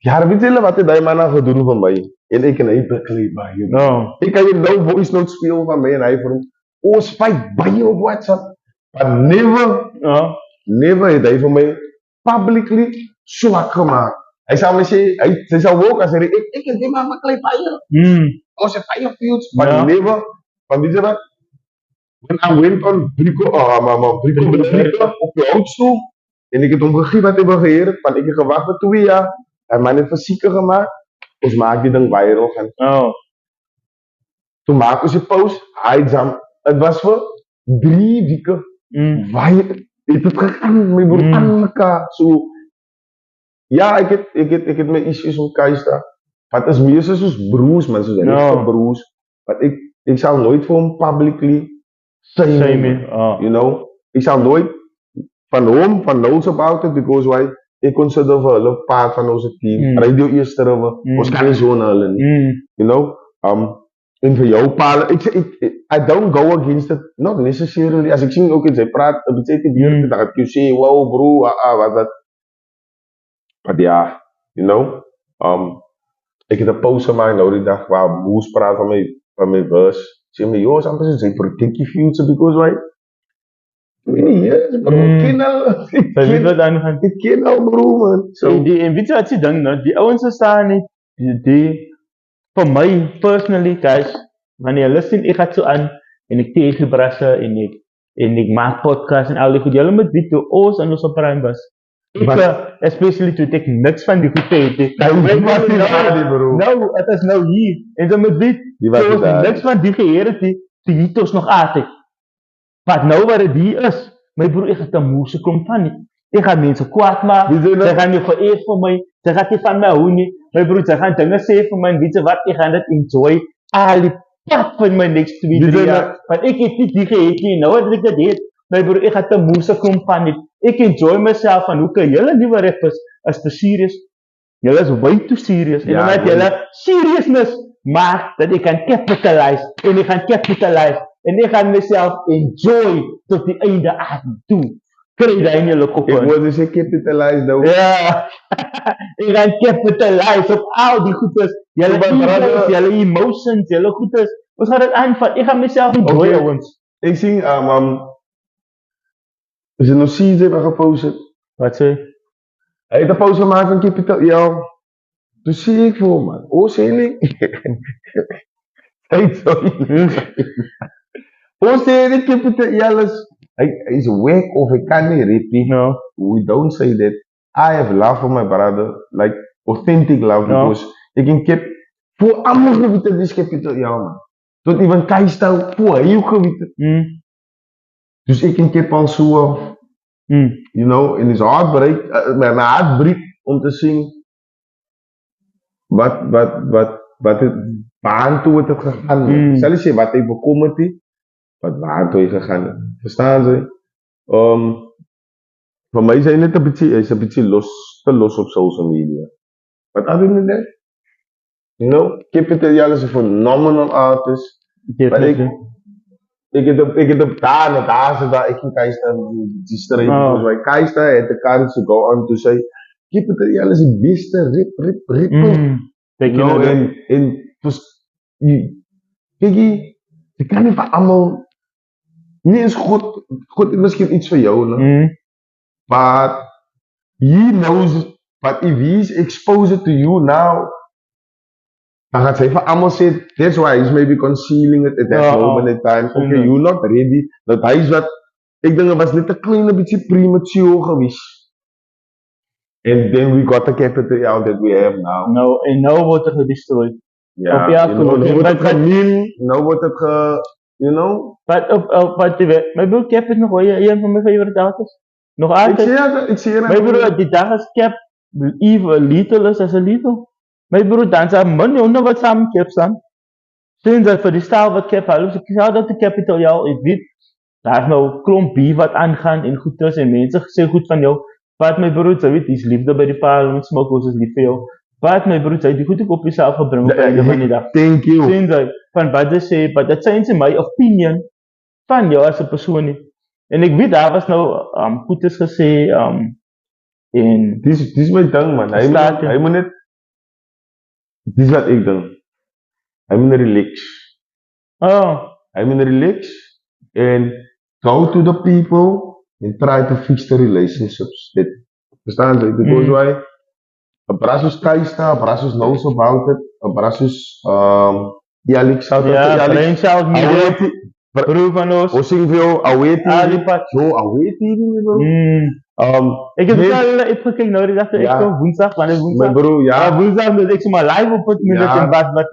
Ja, weet julle wat het daai man nou gedoen vir my? En ek en hy beklei baie. Ja. Ek kan jy nou voice note speel van my en hy vir hom. Ons fight baie op WhatsApp. But never het hy vir my publicly swak gemaak. Hy sal my sê, hy sal ook as hy ek en die man beklei baie. Ons het baie feuds, but never, van weet jy wat? When I went on Brico op die houtstoel, en ek het hom gegee wat hy wil geheer het, want ek het gewag vir 2 jaar, hy man het versieker gemaakt, ons maak die ding viral gaan. Toen maak ons die post, het was voor 3 weke, het het gegaan, my broer aan mekaar, so, ja, ek het my issues met Keister, wat is meer soos broers man, soos regte broers, wat ek sal nooit vir hom publicly shame me. you know, ek sal nooit van hom, van Knowles about it, because why, ek consider vir hulle part van ons team, Radio Eerste River, ons kan nie so na hulle nie, you know, en vir jou paal, I don't go against it, not necessarily, as ek sien ook en sy praat, op die tyd die dan ek jou sê, wow bro, wat, but ja, you know, ek het 'n pause gemaak nou die dag, waar Moes praat van my verse, sê my, yo, sometimes it's a protect your future, because why, yes, bro, ek ken al bro, man, so, en weet jy wat jy ding, nou, die ouens staan nie, die vir my, personally, guys, wanneer jy sien, ek gaat so aan, en ek tegen brasse, en ek maak podcast, en al die goed, jylle moet weet, toe ons in ons op ruim was, especially toe ek niks van die goed het, nou, het is nou hier, en jy moet weet, toe ons niks van die geheer het, toe hier ons nog altijd, wat nou wat het hier is, my broer, ek het een moese klomp van nie, ek gaan mense kwaad maak, sy gaan nie geëerd vir my, sy gaan nie van my hou nie, my broer, sy gaan dinge sê vir my, en weet jy wat, ek gaan dit enjoy, al die pad van my next 2-3 jaar, want ek het nie die geheet nie, nou wat ek dit het, my broer, ek het een moese klomp van nie, ek enjoy myself van, hoe kan jylle nieuwe rappers, is te serious, jylle is way too serious, en omdat jylle seriousness maak, dat ek kan capitalize, en ek gaan capitalize, en ek gaan myself enjoy, tot die einde adem toe, kry daar in jylle kop in. Ek moet sê capitalize nou. Ja, ek gaan capitalize op al die goedes, jylle feelings, jylle emotions, jylle goedes, ons gaan dit aanvat, ek gaan myself enjoy, ouwens. Ek sien, is het nog CJ wat gepauze het? Wat sê? Hy het een pauze gemaakt van Capital, ja, toen sê ek vir hom, man, sê nie, hy het so sê nie Capital, ja, hy is weak of hy kan nie repeat. No. We don't say that. I have love for my brother, like authentic love, because ek kan keep, voor allemaal gewiet het, dis Capital, ja, man. Tot even Keistou, voor hy ook gewiet het. Dus ek kan keep al so, you know, en his hart breek, my hart breek om te sien, wat het, waar toe het gegaan, sal jy sê, wat hy bekom het, wat waar toe hy gegaan het, verstaan sy? Vir my is hy net hy is een beetje te los op social media. But other than that, you know, Capital is a phenomenal artist. Maar ek het daar, ek en Keista, die strijd, zoals wij Keista het de courage to go on to say, Capital is die beste rip. You know, en, kijk je kan niet van allemaal, nie is God het miskien iets vir jou, but he knows, but if he is exposed to you now, dan gaat sy vir allemaal sê, that's why he's maybe concealing it at that moment in time, okay, you're not ready, dat hy is wat, ek denk, het was net een kleine beetje premature gewees, and then we got the Capital that we have now. En nou word het gedestroyed. Ja, nou word het gemeen, nou word het you know? Wat my broer Cap het nog een van my favorite artists. Nog altijd. Ik zie je. My broer, die dag is Cap, Eve Little is as a Little. My broer dans aan man, jy wat samen Cap staan. Sinds dat vir die stijl wat Cap hou, ek sê dat die Capital jou, ek weet, daar is nou klomp bier wat aangaan en goed is en mense sê goed van jou. Wat my broer, jy weet, die is liefde by die parlement, smoke ons is lief vir jou. Wat my broer, jy die goed op jezelf gebring op einde van die dag. Thank you. Sinds dat, van wat jy sê, but dat zijn ze my opinion van jou as 'n persoon nie. En ek weet, daar was nou, goed is gesê, en... Dis my ding, man. Hy moet net, dis wat ek dink. Hy moet relax. Hy moet relax, and go to the people, and try to fix the relationships. Verstaan jy? Because why? Een brasus Keista, een brasus knows about it, een brasus, Alex, Brainchild Media, broer van ons. Ons sing vir jou, Aweti, bro. Ek het al uitgekijk nou die dag, ek kom woensdag, wanneer woensdag? My broer, ja. Woensdag, dat ek so maar live op het met het en wat, my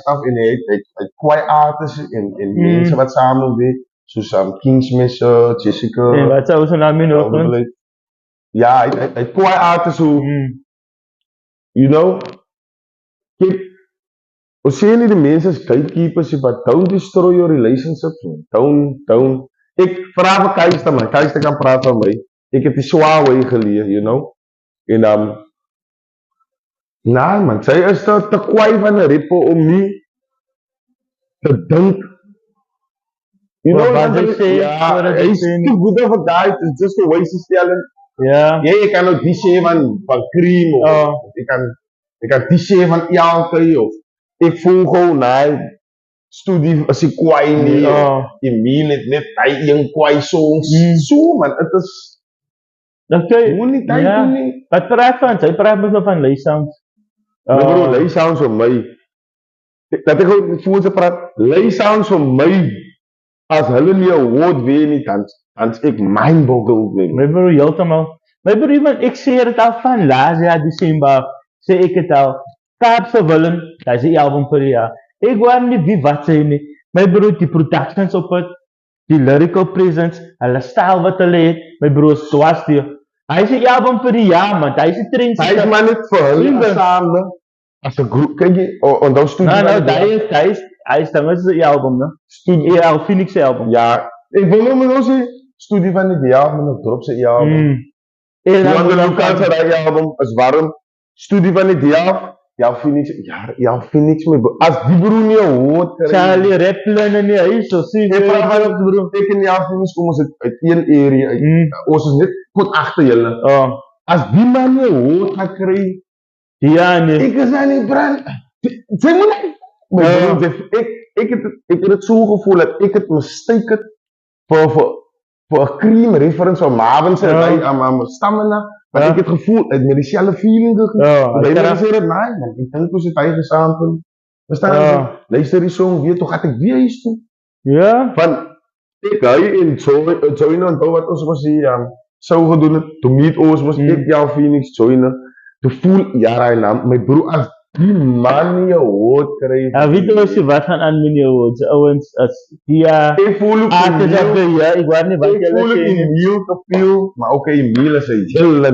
stuff, en hy het kwaai artists, en mense wat samen weet, soos Kingsmesser, Jessica. En wat sou sy naam in oogend? Ja, hy kwaai artists, you know, Kijk, ons sê nie die mense is gatekeepers, but don't destroy your relationships, man. Don't. Ek vra vir Keister, man. Keister kan praat van my. Ek het die swaar way geleer, you know. En nee man, sy is te kwaai van 'n repo om nie te dink. You know Wat wat hy sê, wat hy hy's sê nie. too good of a guy, it's just the way sy stel en Ja. jy kan ook die sê van cream of ek kan die sê van elke of ek voel gewoon studie as ek kwaai nie Ja. Emile het net hy een kwaai songs so man, het is Dan kyk, moenie tyd ja. doen nie. Wat praat van? Sy praat mos nog van Lay Sounds. Nou bro, lay sounds vir my. Dat ek ook voor ze praat, lay sounds vir my. As hulle nie 'n award wen nie, dan is ek mindboggled met My broer heeltemal. My broer iemand ek sê dit al van laas jaar Desember. Sê ek het al Kaapse Willem, dat is die album vir die jaar. Ek wou nie wie wat sê nie. My broer die productions op het, die lyrical presence, hulle style wat hulle het, my broer is swaas die. Hy is die album vir die jaar man. Hy is die trend. Hy is maar net vir hulle saamle. As 'n groep, kyk jy, onthou studie. Hy is dan is die album, né? Studie El Phoenix se album. Ja, ek wil nou sê studie van die jaar met 'n drop se album. Johan de Lucas se daai album is warm. Studie van die jaar, ja Phoenix, my as die broer nie hoor kry. Charlie Redline nie, hy is so sien. Ek praat van die broer, ek en ja Phoenix kom ons uit een area uit. Ons is net goed agter julle. As die man nie hoor kan kry, ja nee. ek is aan die brand. Sê moet nie. My broer, ek het dit so gevoel dat ek het mistake vir 'n cream reference van Marvin se aan Stamina, maar ek het gevoel het met dieselfde feeling gekry. Hy het gesê dat nee, man, ek dink ons het hy gesaamp. Verstaan? Luister die song weer, toe gaan ek weer huis toe. Ja. Van ek hy en Joyner en wat ons was hier sou gedoen het, to meet ons was ek jou Phoenix Joyner. Toe voel hy naam, my broer as die man nie hoor kry. Ja, weet jy wat gaan aan met jou ouens? Ouens as die ek voel ook ja, ek wou nie wat jy sê Emile te veel, maar ook Emile is 'n hele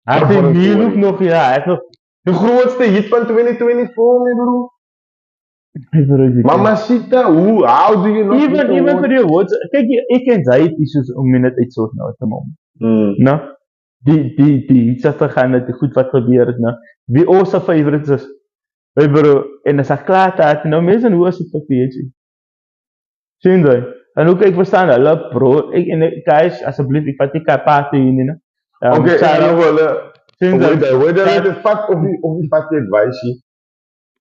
Emile ook nog ja, hy het nog die grootste hit van 2024 my broer. Mamacita, how do you know? Even vir die awards, kyk ek en hy het issues om net uitsort nou te maak. Nou, die iets wat gaan met die goed wat gebeur het, nou. Wie ons favorites is. My bro, en as ek klaar het, nou mense hoe is dit vir PhD? Sien jy? En ook ek verstaan hulle bro, guys, asseblief ek vat nie kapate hier nie, né? Okay, nou hulle sien jy? Whether it is fat of die fat advice.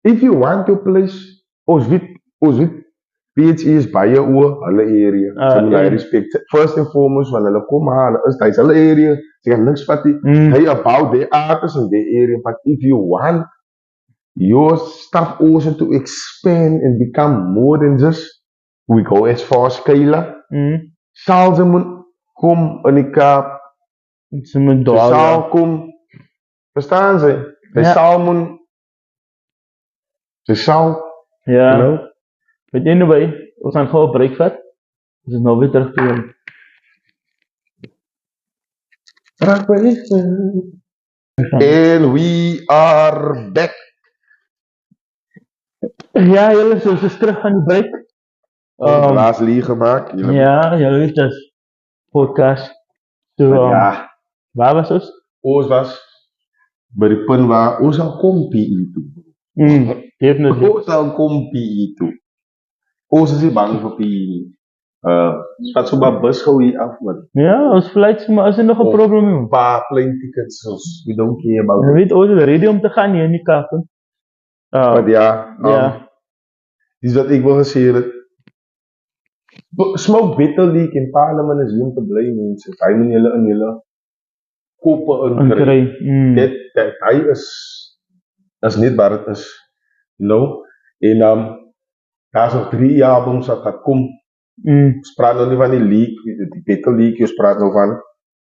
If you want to place ons weet PhD is baie oor hulle area. So moet jy respect. First and foremost, wanneer hulle kom hulle is hulle area. Jy kan niks vat nie. Hey about their artists in their area, but if you want your stuff also to expand and become more than just we go as far as Kayla. Sal ze moet kom in die Kaap. Ze moet daar. Sal kom. Verstaan ze? Sy sal moet. Sy sal. Ja. You know? But anyway, ons gaan gou 'n break vat. Ons is nou weer terug toe. And we are back. Ja, julle is terug van die break. Laas lieg gemaak. Ja, julle het dus podcast. So, ja. Waar was ons? Ons was by die punt waar ons al kom PE toe. Definitely. Ons al kom PE toe. Ons is nie bang vir PE. Staat so maar bus gou hier af man. Ja, ons flights, maar is er nog 'n probleem nie? Paar plane tickets, we don't care about it. Jy weet, ons is ready om te gaan hier in die Kaap. Maar ja, dis wat ek wil gesê het. Smoke Battle League in Parliament is hier om te bly mense. Hy moet julle in julle koppe inkry. Dit hy is net waar dit is. No. En daar's nog 3 albums wat gaan kom. Ons praat nou nie van die league, die Battle League, ons praat nou van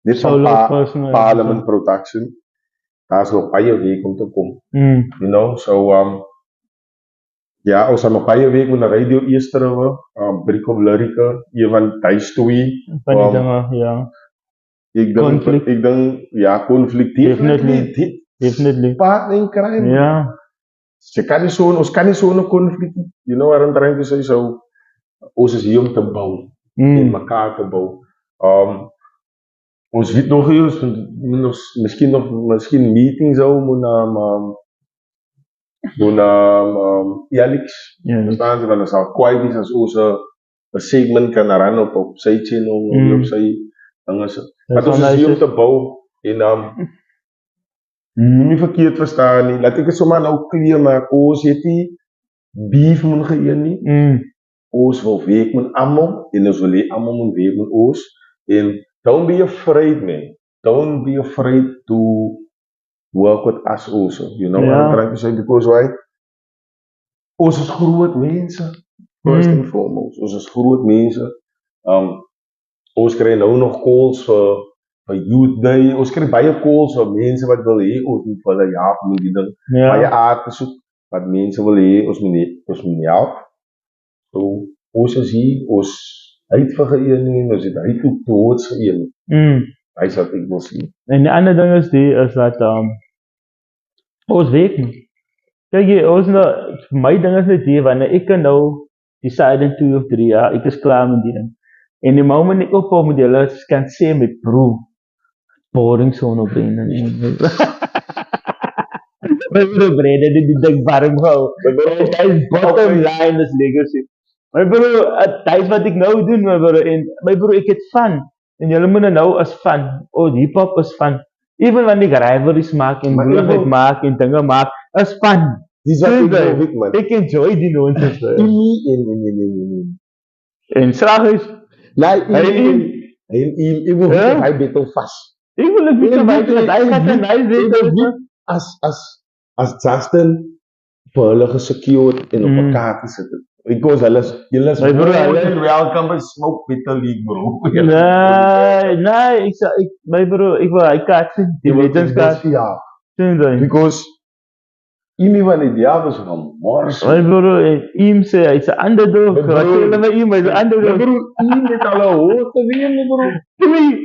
net van Parliament Production. Daar's nog baie week om te kom. You know, so ja, ons het nog baie week met die radio Easterwe, Brick of Lyrica, een van die storie. Van die dinge, ja. Ek dink ja, konflikt. Definitely. Partner in crime. Ja. ons kan nie so 'n konflik nie. You know what I'm trying to say? So, ons is hier om te bou en mekaar te bou. Ons weet nog hier, ons miskien meetings hou moet Alex. Verstaan jy, want ons sal kwaai wees as ons 'n segment kan ran op sy channel op sy dinge. Maar ons is hier om te bou en nie verkeerd verstaan nie. Laat ek dit sommer nou clear maak. Ons het nie beef moet geëen nie. Ons wil werk met almal en ons wil hê almal moet werk met ons. En don't be afraid, man. Don't be afraid to work with us also. You know what I'm trying to say? Because why? Ons is groot mense. First and foremost. Ons is groot mense. Ons kry nou nog calls vir Youth Day. Ons kry baie calls vir mense wat wil hê ons moet vir hulle help met die ding. Baie aard soek wat mense wil hê ons moet help. So, ons is hier, ons uit vir geëen nie, ons het uit ook doods geëen. Hy sê ek wil sien. En die ander ding is dat ons weet nie. Kijk jy, vir my ding is net hier, wanneer ek kan nou decide in 2 of 3 jaar, ek is klaar met die ding. En die moment ek ophou met julle kan sê met bro, boring so nog Brendan. My bro Brendan, die ding warm hou. Hy is bottom line is legacy. My bro, dat is wat ek nou doen, my bro. En my bro, ek het fun. En julle moet nou as fun. Hip-hop is fun. Even wanneer ek rivalries maak en moeilijkheid maak en dinge maak, is fun. Dis wat ek nou man. Ek enjoy die nonsens. En sraag is, ek wil weet hy betel vast. Ek wil het weet dat hy gaat een nice weet. As Justin vir hulle gesecured en op mekaar te sit. Because julle is welcome by Smoke Betel League, bro. Nee, my bro, hy kaart sien, die legends kaart. Because Imi van die diaal is van mors. My bro, Im sê, hy is 'n underdog. Wat sê hulle met Im, hy is 'n underdog. Bro, Im het al 'n hoog te wen, bro. Nee,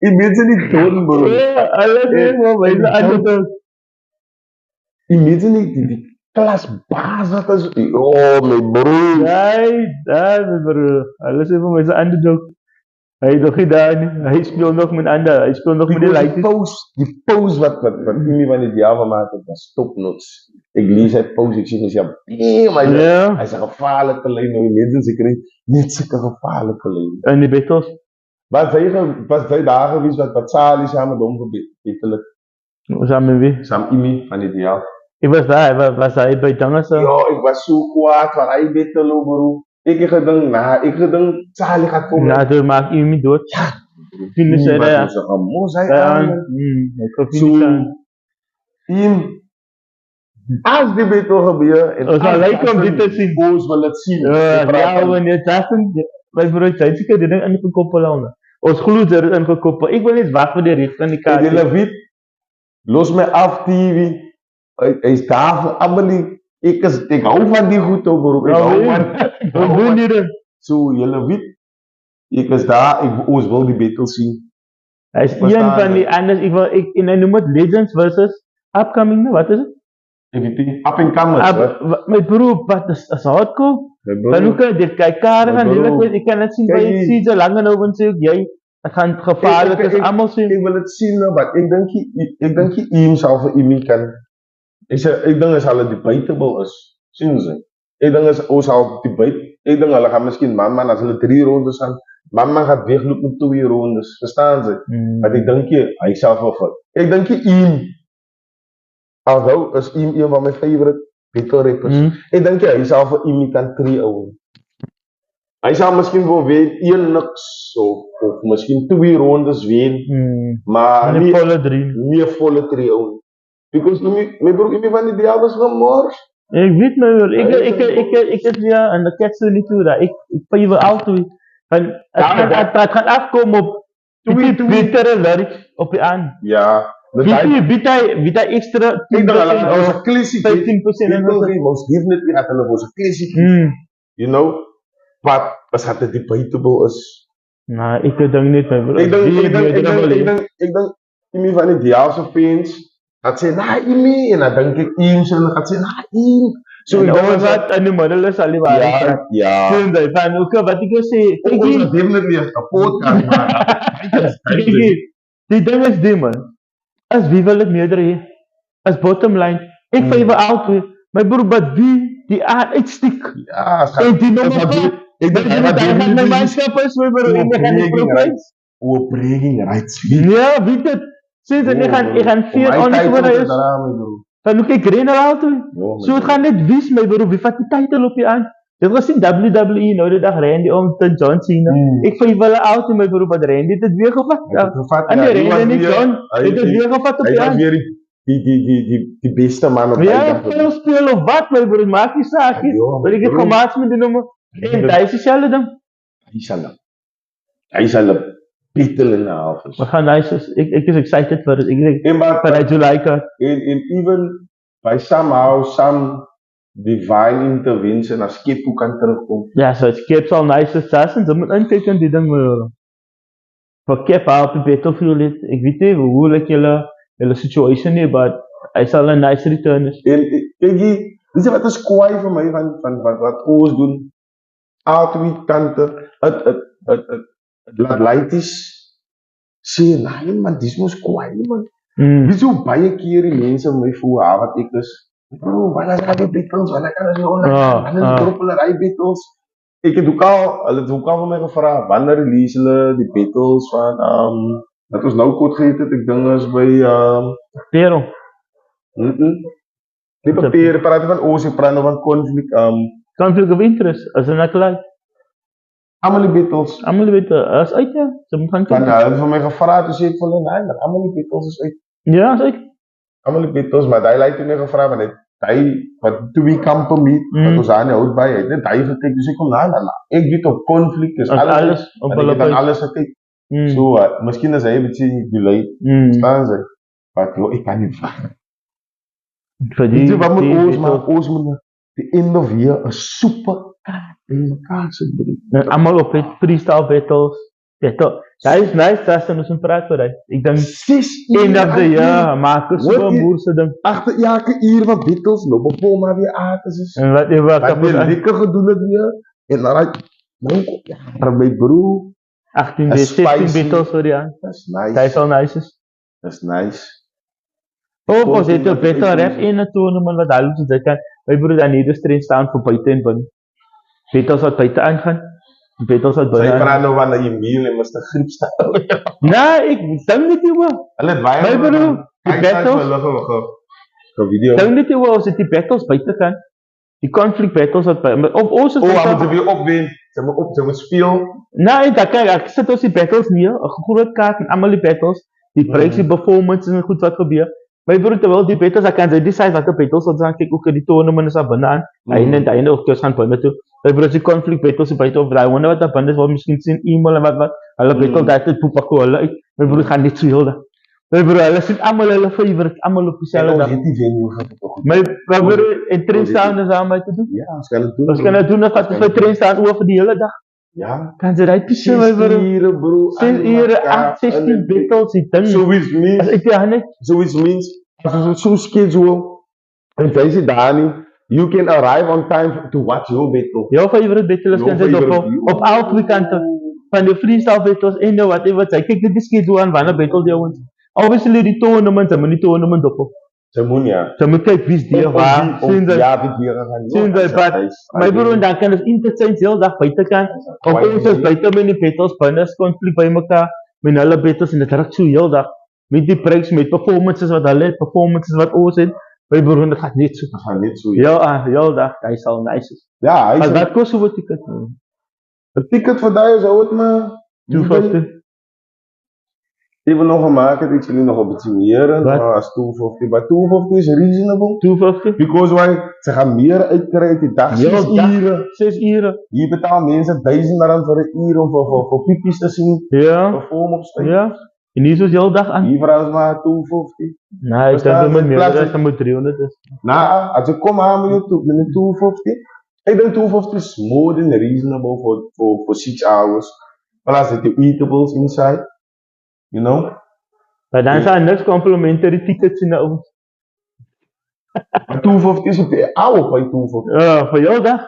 die mense nie dood, bro. Hulle sê, hy is 'n underdog. Die mense nie, die klas baas wat is, my bro. My bro. Hulle sê, hy is 'n underdog. Hy is nog nie daar nie. Hy speel nog met ander. Hy speel nog met die laities. Die pose wat Imi van die diaal maak, het was topnots. Ek lees hy pose, ek sê mys, hy is 'n gevaarlike lyn, nou die mense sê kry net sulke gevaarlike lyn. In die battles? Was hy daar gewees wat Sali saam met hom gebettel het? Saam met wie? Saam Imi van die diaal. Ek was daar, was hy by dinge so? Ja, ek was so kwaad, want hy bettel bro. Ek gedink, Sali gaat komen. Ja, toe maak jy my dood. Ja. Finish hy daar. Hy gamos, hy aan. Hy kan finish aan. As die betel gebeur, en ons sal lyk om dit te sien. Ons wil het sien. Ja, wanneer Justin, my broer, hy seker die ding ingekoppel al. Ons glo dit is ingekoppel. Ek wil net wag vir die rig van die kaart. Die Levit, los my af TV. Hy is daar vir Amelie. Ek hou van die goed, bro. Ek hou van die so, julle weet, ek is daar, ons wil die battle sien. Hy is een van die anders, en hy noem het Legends versus Upcoming, wat is het? Ek weet nie, Up and Comers, my broer, wat is hardcore? Dan hoe kan dit, kyk, kare gaan lelijk, ek kan het sien, by het sien, so lang en over, en sê ook, jy, het gaan gevaarlik, is allemaal sien. Ek wil het sien, maar ek dink die Iem sal vir Imi kan, ek dink as hulle debatable is, sien sy. Ek dink ons sal debate, ek dink hulle gaan miskien man, as hulle 3 rondes gaan, man gaat wegloop met 2 rondes, verstaan sy? Want ek dink hy self wel vat. Ek dink Iem, alhoewel is Iem een van my favorite battle rappers, ek dink hy sal vir Iem kan 3 ouwe. Hy sal miskien wel wen 1 niks, of miskien 2 rondes wen, maar nie volle 3 ouwe. Because my broer, Imi van die diaal was gemors. Ek weet my broer, ek het ja, en ek het so nie toe, ek favor al toe, want het gaan afkom op 2 betere lyrics op die aan. Ja. Bied hy extra 10% 15%. Ons geef net weer dat hulle ons kliesie, you know, but as het debatable is, Nou, ik denk niet, mijn broer. Ik denk, iemand van die Diaalse fans gaat zeggen, nah, Imi. En dan denk ik, Iemand gaat zeggen, nah, Im. Zo, ik denk wat aan de model is al die waarheid. ja. Toen zei van, oké, wat ik wil zeggen. Ook ons het definitely als kapot kan maken. Die ding is die, man. Als wie wil het meerdere hier? Als bottom line. Ik favor altijd. Mijn broer, wat wie die uitstiek. Ja, En die nummer ik denk hij gaat mijn manschap is, mijn broer. Ik ga niet proberen. Breaking rights. Ja, weet het. Sinds ik ga 4 ongeveer is. Van oké, ik ren al altijd. Zo het gaat net wies, mijn broer. Wie vat die titel op je aan? Dit was in WWE, nou de dag Randy Orton, John Cena. Ik favor altijd, mijn broer, wat Randy het weer gevat. En die Randy niet John, het weer gevat op je aan. Hij was weer die beste man op ja, veel spelen of wat, mijn broer, maak je zaak. Wil ik het gemaakt met die nummer? En dat is hetzelfde dan. Hij zal een titel in de half. We gaan nice. Ik is excited voor het. Ik denk vanuit July kan. En even by somehow some divine intervention als Skip hoe kan terugkomen. Ja, zo Skip zal nice zijn. Ze moet inkijken die ding willen. Voor Skip op de battlefield. Ik weet niet hoe ik jullie situation is, maar hij zal een nice return is. En kijk, weet je wat is kwaai voor mij van wat oors doen? Altijd kanten. Het laat leidt sê, nee man, dis mos kwaai man. Weet je hoe baie keer die mense my voel, wat ek is, bro, wanneer is die Beatles, wanneer kan ons online, wanneer drop hulle die Beatles? Ek het hulle het ook al van my gevra, wanneer release hulle die Beatles van, dat ons nou kort gehet het, ek dink is by, Pero. Nie papier, praat van oos, ek praat nou van conflict, Conflict of interest, as in ek like. Allemaal die Beatles. Allemaal die Beatles, dat is uit ja. Ze moeten gaan kijken. Hulle het van my gevra, toe sê ek vir hulle, nee, allemaal die Beatles is uit. Ja, is uit. Allemaal die Beatles, maar die het toe nie gevra, want hy, wat toe wie kamp meet, wat ons aan die hout by, hy het net hy gekyk, dus ek kom, ek weet op conflict, is alles, op en ek het dan alles gekyk. So, miskien is hy een beetje delay, staan sy, maar joh, ek kan nie vraag. Weet jy wat moet ons maak, the end of year, een super in mekaar sit, broer. Allemaal op het freestyle battles. Dat is nice, dat is een praat voor dat. Ik denk, end of the year, maken so moerse ding. Achter elke uur wat battles, lopen vol maar weer aardig is. En wat weer lekker gedoen het weer. En dan ja, my broer. 16 battles voor die aan. Dat is nice. Dat is al nice. Dat is nice. Ons het een battle rap in het toernooi, wat alles is dit kan. My broer dan hier erin staan voor buiten en binnen. Battles wat buiten aangaan. Battles wat binnen. Sy praat nou van die mail en Mr. Griep staan. Nee, ik denk niet jongen. Hulle het baie. My broer, die battles. Denk niet jongen, als het die battles buiten gaan. Die conflict battles wat buiten. Of ons het. Hij moet weer opwen. Ze moet speel. Nee, kijk, ek sit ons die battles neer, 'n groot kaart met almal die battles, die pryse, die performance en goed wat gebeur. My broer terwyl die battles, ek kan die size wat die battles wat dan kyk ook die toernooi is daar binne aan. Hy en ook kers gaan binne toe. My broer die conflict battles buite of daai wonder wat daar binne is, wat miskien sien e-mail en wat. Hulle battle daai poep pak hulle uit. My broer gaan net so heel da. My broer, hulle sit almal hulle favorites, almal op dieselfde dag. Het die venue gaan tog. My broer, en train staan is aan my te doen. Ja, ons kan dit doen. Ons kan dit doen, dat vir train staan oor vir die hele dag. Ja. Kan jy daai piece my broer? 6 ure bro. 6 ure, 16 battles, die ding. So which means, as ek die hande, as so schedule, en jy sê daar nie, you can arrive on time to watch your battle. Jou favorite battles kan jy op al twee kante van die freestyle battles en nou whatever jy kyk dit die schedule aan wanneer battle jy ons. Obviously die tournament, maar nie tournament op. Sy moet ja. Sy moet kyk wie's die waar, sien jy. Ja, wie weer gaan. Sien jy wat? My broer en dan kan ons interessant heel dag buite kan. Op ons is buite met die battles, binne is konflik by mekaar, met hulle battles en dit raak so heel dag. Met die pryks, met performances wat hulle het, performances wat ons het. My broer en dit gaat net so. Dit gaan net so. Ja, heel dag, hy sal nice is. Ja, hy is. Wat kost so 'n ticket? 'n Ticket vir daai is oud maar 250. Die wil nog gemaakt, ik wil nog een beetje meer, maar als 250, maar 250 is reasonable. 250? Because why? Ze gaan meer uitkrijgen die dag, 6 uur. 6 uur. Hier betalen mensen R1000 voor een uur om voor pipies te zien. Ja. Voor vorm opstaan. Ja. En hier is het heel dag aan. Hier vragen maar 250. Nee, ik denk dat meer dan moet 300 is. Nou, als je komt aan met 250, ik denk 250 is more than reasonable voor 6 hours. Plus het jou eatables inside. You know? Maar dan zijn niks complimentary tickets in de oven. Maar 250 is het oude bij 250. Ja, voor jouw dag.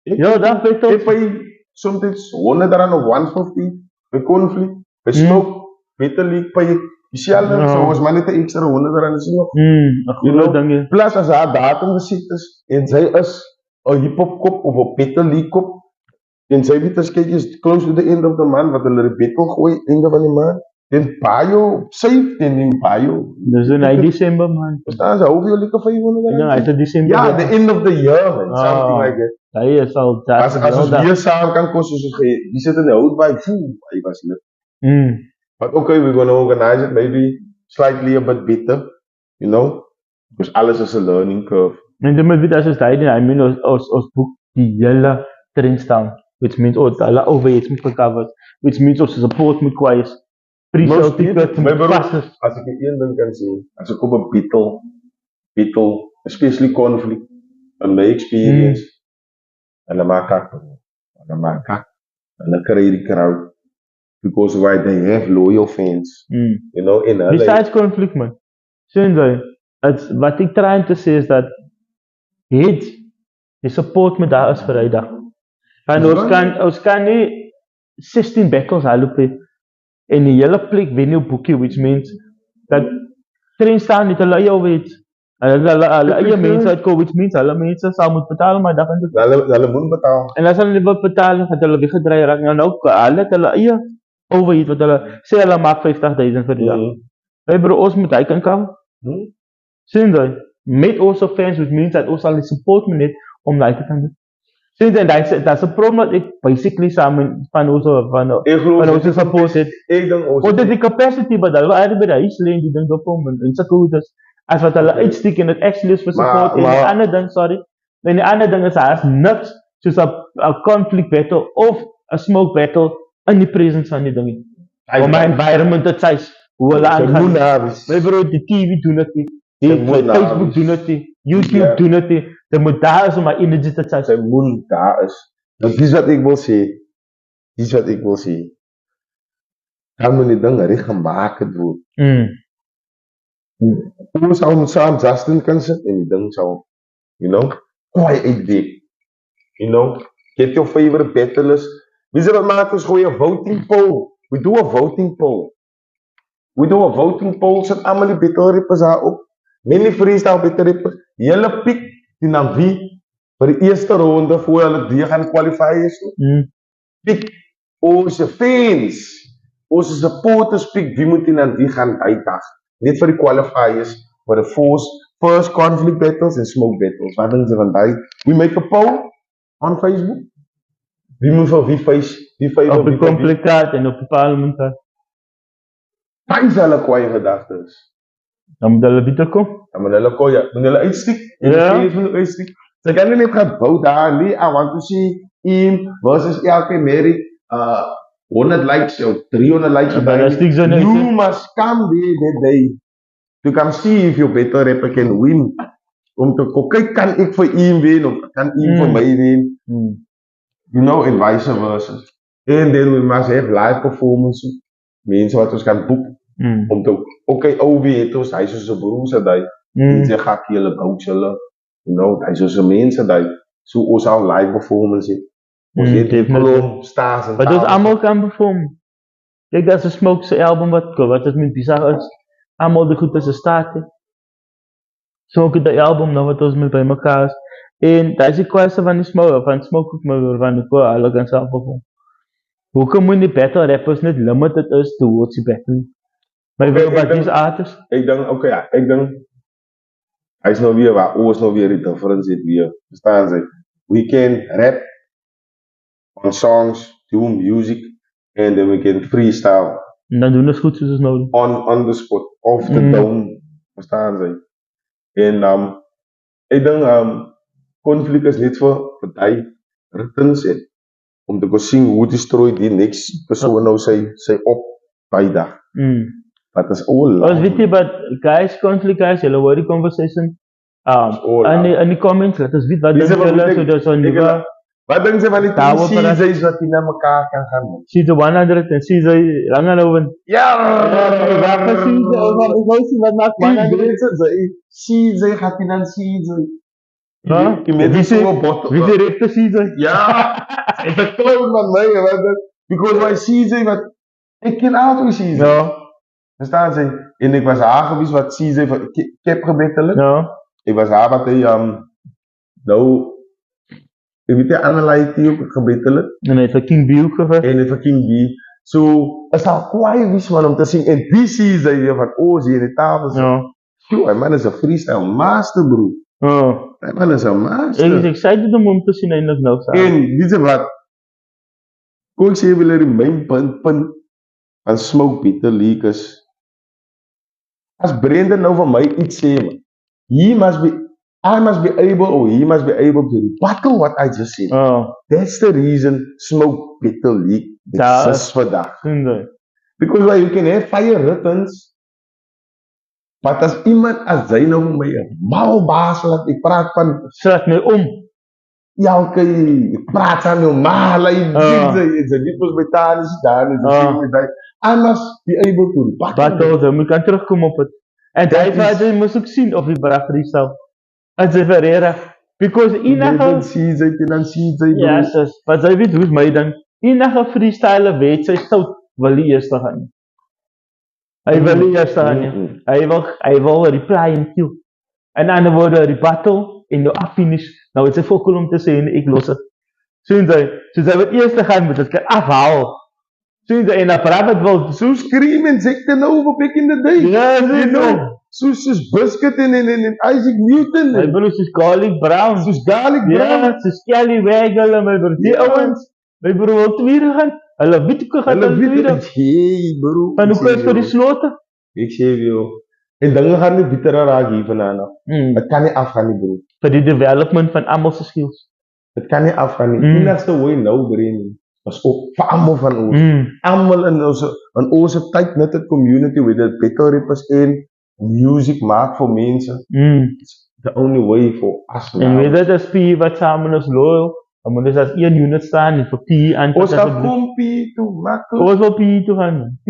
Jouw dag weet Ik toch? bij soms 100 rand of 150. Bij conflict. Bij smoke. Beter leak bij diezelfde. Ja. Zoals maar net een extra 100 rand is nog. Een You goede know? ding. Plus als haar datum gezet is. En zij is een hip-hop kop of een beter leak kop. En zij weet as kyk is close to the end of the month. Wat hulle die betel gooi. Einde van die maand. Dan payo. Safe. Dan die payo. Dus in december man. Verstaan ze? Hoeveel lekker 500 Ja, rand? hij is december. Ja, the end of the year, man. Something Ah. like that. Hij is al Als ons weer samen kan kosten, die zitten in de houtbij, hij was lit. But okay, we're gonna organize it maybe slightly a bit better, you know? Because alles is a learning curve. En dan moet je als het hij I mean ons boek die hele trend staan. Which means alle overheads moet gecoverd. Which means onze support moet kwijt. Pre-sale tickets moet passen. Als ik één ding kan zien, als ik op een battle, especially conflict, in my experience, hulle maak kak. Hulle kry die crowd. Because why they have loyal fans. You know, in hulle. Besides conflict man. Sien what ik trying to say is that heads, die support me daar is vrijdag. En ons kan nie 16 battles halen en die hele plek wen jou boekie, which means dat train staan niet hulle eie overheads. Hulle eie mense uitkom, which means hulle mense sal moet betaal maar dag en dag. Hulle moet betaal. En as hulle nie wil betaal, gaan hulle weggedraai raak. Nou hulle het hulle eie overhead wat hulle sê hulle maak 50,000 vir die dag. Hey bro, ons moet hy kan kom. Sien jy? Met ons fans, which means that ons sal die support me net om daai te kan doen. Sien jy? That's a problem dat ek basically samen van ons support het. Ek dink ons Want dit die capacity wat hulle eigenlijk by die huis leen, die ding opkom en sulke goed is. As wat hulle uitsteek en het actually is vir support. En die ander ding, en die ander ding is hy is niks soos 'n conflict battle of 'n smoke battle in die presence van die ding. Om my environment te size, hoe hulle aangaan. My bro, die TV doen dit nie. Die Facebook doen dit nie. YouTube doen dit nie. Dit moet daar is om my energy te size. Sy moet daar is. Want dis wat ek wil sê. Dan moet die ding reg gemaak word. Ons sal saam Justin kan sit en die ding sal, you know, gooi uit die. You know, get your favorite battlers. Wie se wat maak ons gooi 'n voting poll. We do a voting poll. Sit almal die battle rappers daar op. Many freestyle battle rappers. Julle piek die naam wie vir die eerste ronde voor hulle die gaan qualifiers. Piek ons fans. Ons supporters piek wie moet in aan die gaan uitdag. Net vir die qualifiers for the first conflict battles and smoke battles. Wat dink jy van daai? We make a poll on Facebook. Wie moet vir wie face op die complicaat en op die parlement. Daai is hulle kwaai gedagtes. Dan moet hulle bitter kom. Dan moet hulle kwaai, moet hulle uitstiek. Uitstiek. Sy kan nie net gaan bou daar nie. I want to see him versus elke Mary 100 likes of 300 likes. You must come there that day to come see if your battle rapper can win. Om te kyk, kan ek vir hom wen of kan hom vir my wen? You know, and vice versa. And then we must have live performance. Mense wat ons kan boek. Om te, okay, wie het ons, hy is soos 'n broer se daai. Mense gaan hulle bou hulle. You know, hy is soos 'n mense daai. So ons al live performance het. Ons het die stars en wat ons almal kan perform. Kyk, dat is 'n Smoke se album wat dit met bizar is. Almal die goed is 'n staat. Smoke die album nou wat ons met by mekaar is. En dat is die kwestie van die Smoke ook maar van die koor, hulle kan self perform. Hoekom moet die battle rappers net limited is towards die battle? Maar wat is artists? Ek dink hy is nou weer waar, ons nou weer die difference het weer. Verstaan jy? We can rap on songs, do music, and then we can freestyle. En dan doen ons goed soos ons nou doen. On the spot, off the dome. Verstaan jy? En ek dink conflict is net vir die ritmes en om te gaan sien hoe destroy die next persoon nou sy op by dag. That is all. Ons weet jy, but guys, conflict guys, julle hoor die conversation in die comments, laat ons weet wat dink julle, so dis 'n nuwe Wat dink jy van die Daar twee op CJ's wat nie na mekaar kan gaan nie? She's 100 en she's Langeloven. Ja! Waar precies, ik weet niet wat maakt 100. CJ gaat nie dan CJ. Ja? Die mense Wie so sê- op bot. Wie is die rechte CJ? Ja! It's a clone van my, wat because my CJ wat ek ken al twee CJ. Ja, Verstaan jy? En ek was haar gewees wat CJ van ek heb gebettelik. ja. Ek was haar wat hy nou ek weet nie allerlei die ook gebettelik. En hij heeft een King Biel gehad. En het fucking die. So, is daar kwaai wies man om te sien. En die CJ weer van Ozzy in die tafel. Ja. Yo, my man is een freestyle master, bro. Ja. My man is een master. Ik is excited om te zien eindelijk nou samen. En, weet je wat? Kon ik zeggen, wil er in mijn punt van Smoke Peter Leak is. Als Brendan nou van mij iets zegt, man. I must be able, or he must be able to rebuttal what I just said. Ja. That's the reason Smoke Peter Leak Ja. exists vandaag. Zonde. Because like, you can have fire writtens, but as iemand als zij nou met mij mal baas laat, ik praat van Slaat me om. elke, ik praat aan jou mala, het is niet pas bij Tanis, daar is het I must be able to rebuttal. Battle, we kan terugkomen op het. En Dat hij is- moest ook zien of die bracht freestyle. Als hij Ferreira. Because enige... Dan zie je, Ja, sis. Wat zij weet hoe is mij dan. Enige freestyler weet, sy stout wil die eerste gaan. Hy wil die eerste gaan. Hy wil reply en kill. In ander woorde, rebuttal en nou affinish. Nou het sy fokkel om te sê en ek los het. Soos hy wil eerste gaan met het kan afhaal. Soos hy en dan praat het wel. So scream en zekte nou op back in the day. Ja, You soos know, soos Biscuit en Isaac Newton. hy bedoel soos Garlic Brown. Soos Garlic Brown. Ja, soos Kelly Waggle en my broer. Die Ja. ouwens, my broer wil tweede gaan. Hulle weet ook gaan Hulle weet tweede. het. Hey bro. Van hoe is vir die slote? Ik zeg jou. En dinge gaan nie bitter raak hier vandaan af. Het kan nie afgaan nie bro. Vir die development van almal se skills. Het kan nie afgaan nie. Mm. Enigste hoe nou bring was op vir almal van ons. Almal in onze tyd net het community with the battle rappers en music maak vir mense. It's the only way for us En now. weet dit as P wat saam is loyal, dan moet ons as een unit staan en vir P aan Ons gaan kompie toe makkelijk. Ons wil P toe gaan. P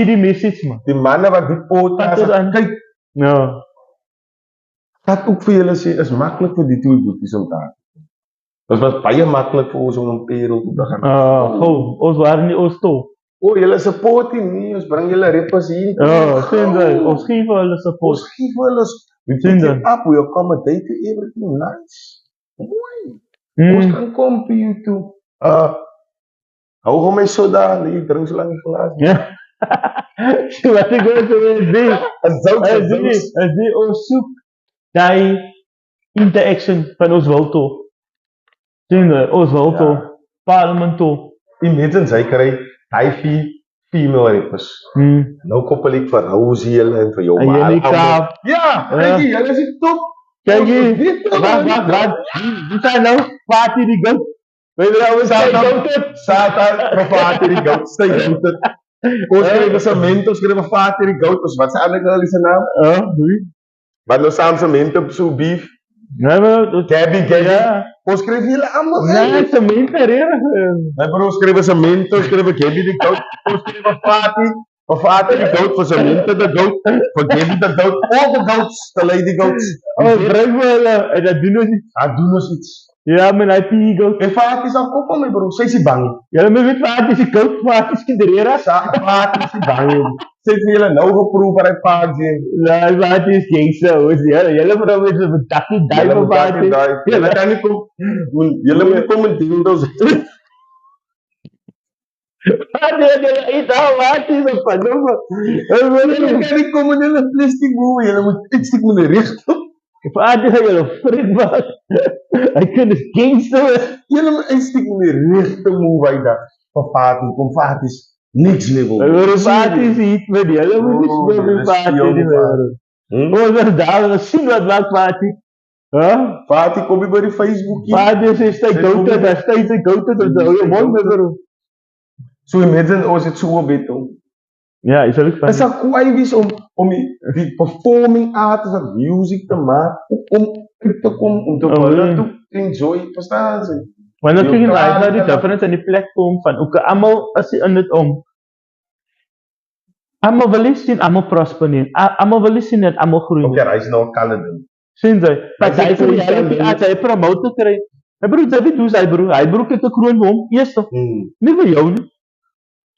die message man. Die manne wat die podcast Wat is aan? kyk, Ja. gaat ook vir julle sê, is makkelijk vir die twee boeties om te aan. Het was baie makkelijk vir ons om een perel toe te gaan. Ons waren nie ons toe. Oh, julle support nie, ons bring julle rappers hier. Ja, sien jy, ons gee vir hulle support. Ons gee vir hulle, we Sien pick jy? it up, we accommodate to everything nice. Mooi. Ons kan kom vir jou toe. Hou gewoon my soda, nee, ik drink so lang glas. Ja. Wat ek wil sê, Een zout, een zout. as die ons soek die interaction van ons wil toe. Sien jy, ons wil toe, parlement toe. Imagine sy kry, hy vier female rappers. Nou koppel ek vir Rosie julle en vir jou En ma. jy kaap. Ja, kyk jy, julle is die top. Kyk hier, Weet jy wat, die zijn nou, party die goat. Weet je nou, Satan, profaat die goat, stay goat. Ons skryf een cement, ons skryf een vaat die goat. Ons wat sy ander girl is sy naam? Wat nou saam cement op so beef? Nee, maar, Gabby. ja. Ons skryf julle allemaal. Nee, cement herinner. Nee bro, ons skryf een cement, ons skryf een Gabby die goat. Ons skryf een vaat die goat, voor cement de goat, voor Gabby de goat, all the goats, the lady goats. Bring me hulle, en dat doen ons iets. Doen ons iets. Ja, mijn IP goat. En vaat is al koppel my bro, sy is die bang. Julle moet weet wat is die goat, wat is die drera? Vaat is die bang. Sy het vir julle nou geproef wat hy vaat sê. Nee, wat is gangster, hoes julle vrouw met een dakkie duif op wat is. Julle kan nie kom, julle moet kom in dildos. Wat is julle eet al, wat is een panomme? Julle kan nie kom in julle plastic boe, julle moet iets stik met die richting. Wat is julle frik wat? Hy kan is gangster. Julle moet iets stik met die richting moe by dat. Van vaat, kom vaat is niks level. Wat is iets met julle moet nie speel met party die wereld. Ons is daar, sien wat maak party. Party kom jy by die Facebook hier. Party is sy goat, dat is sy goat, dat is hou jou mond met haar. So imagine ons het so beter. Ja, is ook Het is al kwaai wees om die performing artists wat music te maken, om uit te komen, om te willen te enjoy, verstaan ze? Want dan kyk jy Jou na die taal- difference in die platform van ook almal is in dit om. Almal wil nie sien almal prosper nie. Almal wil nie sien dat almal groei nie. Okay, hy's nou 'n Canadian. Sien jy? Maar Hy hy sê vir hy kan jy as hy promote kry. My broer, jy weet hoe hy broer. Hy broer het 'n kroon vir hom eers. Nie vir jou nie.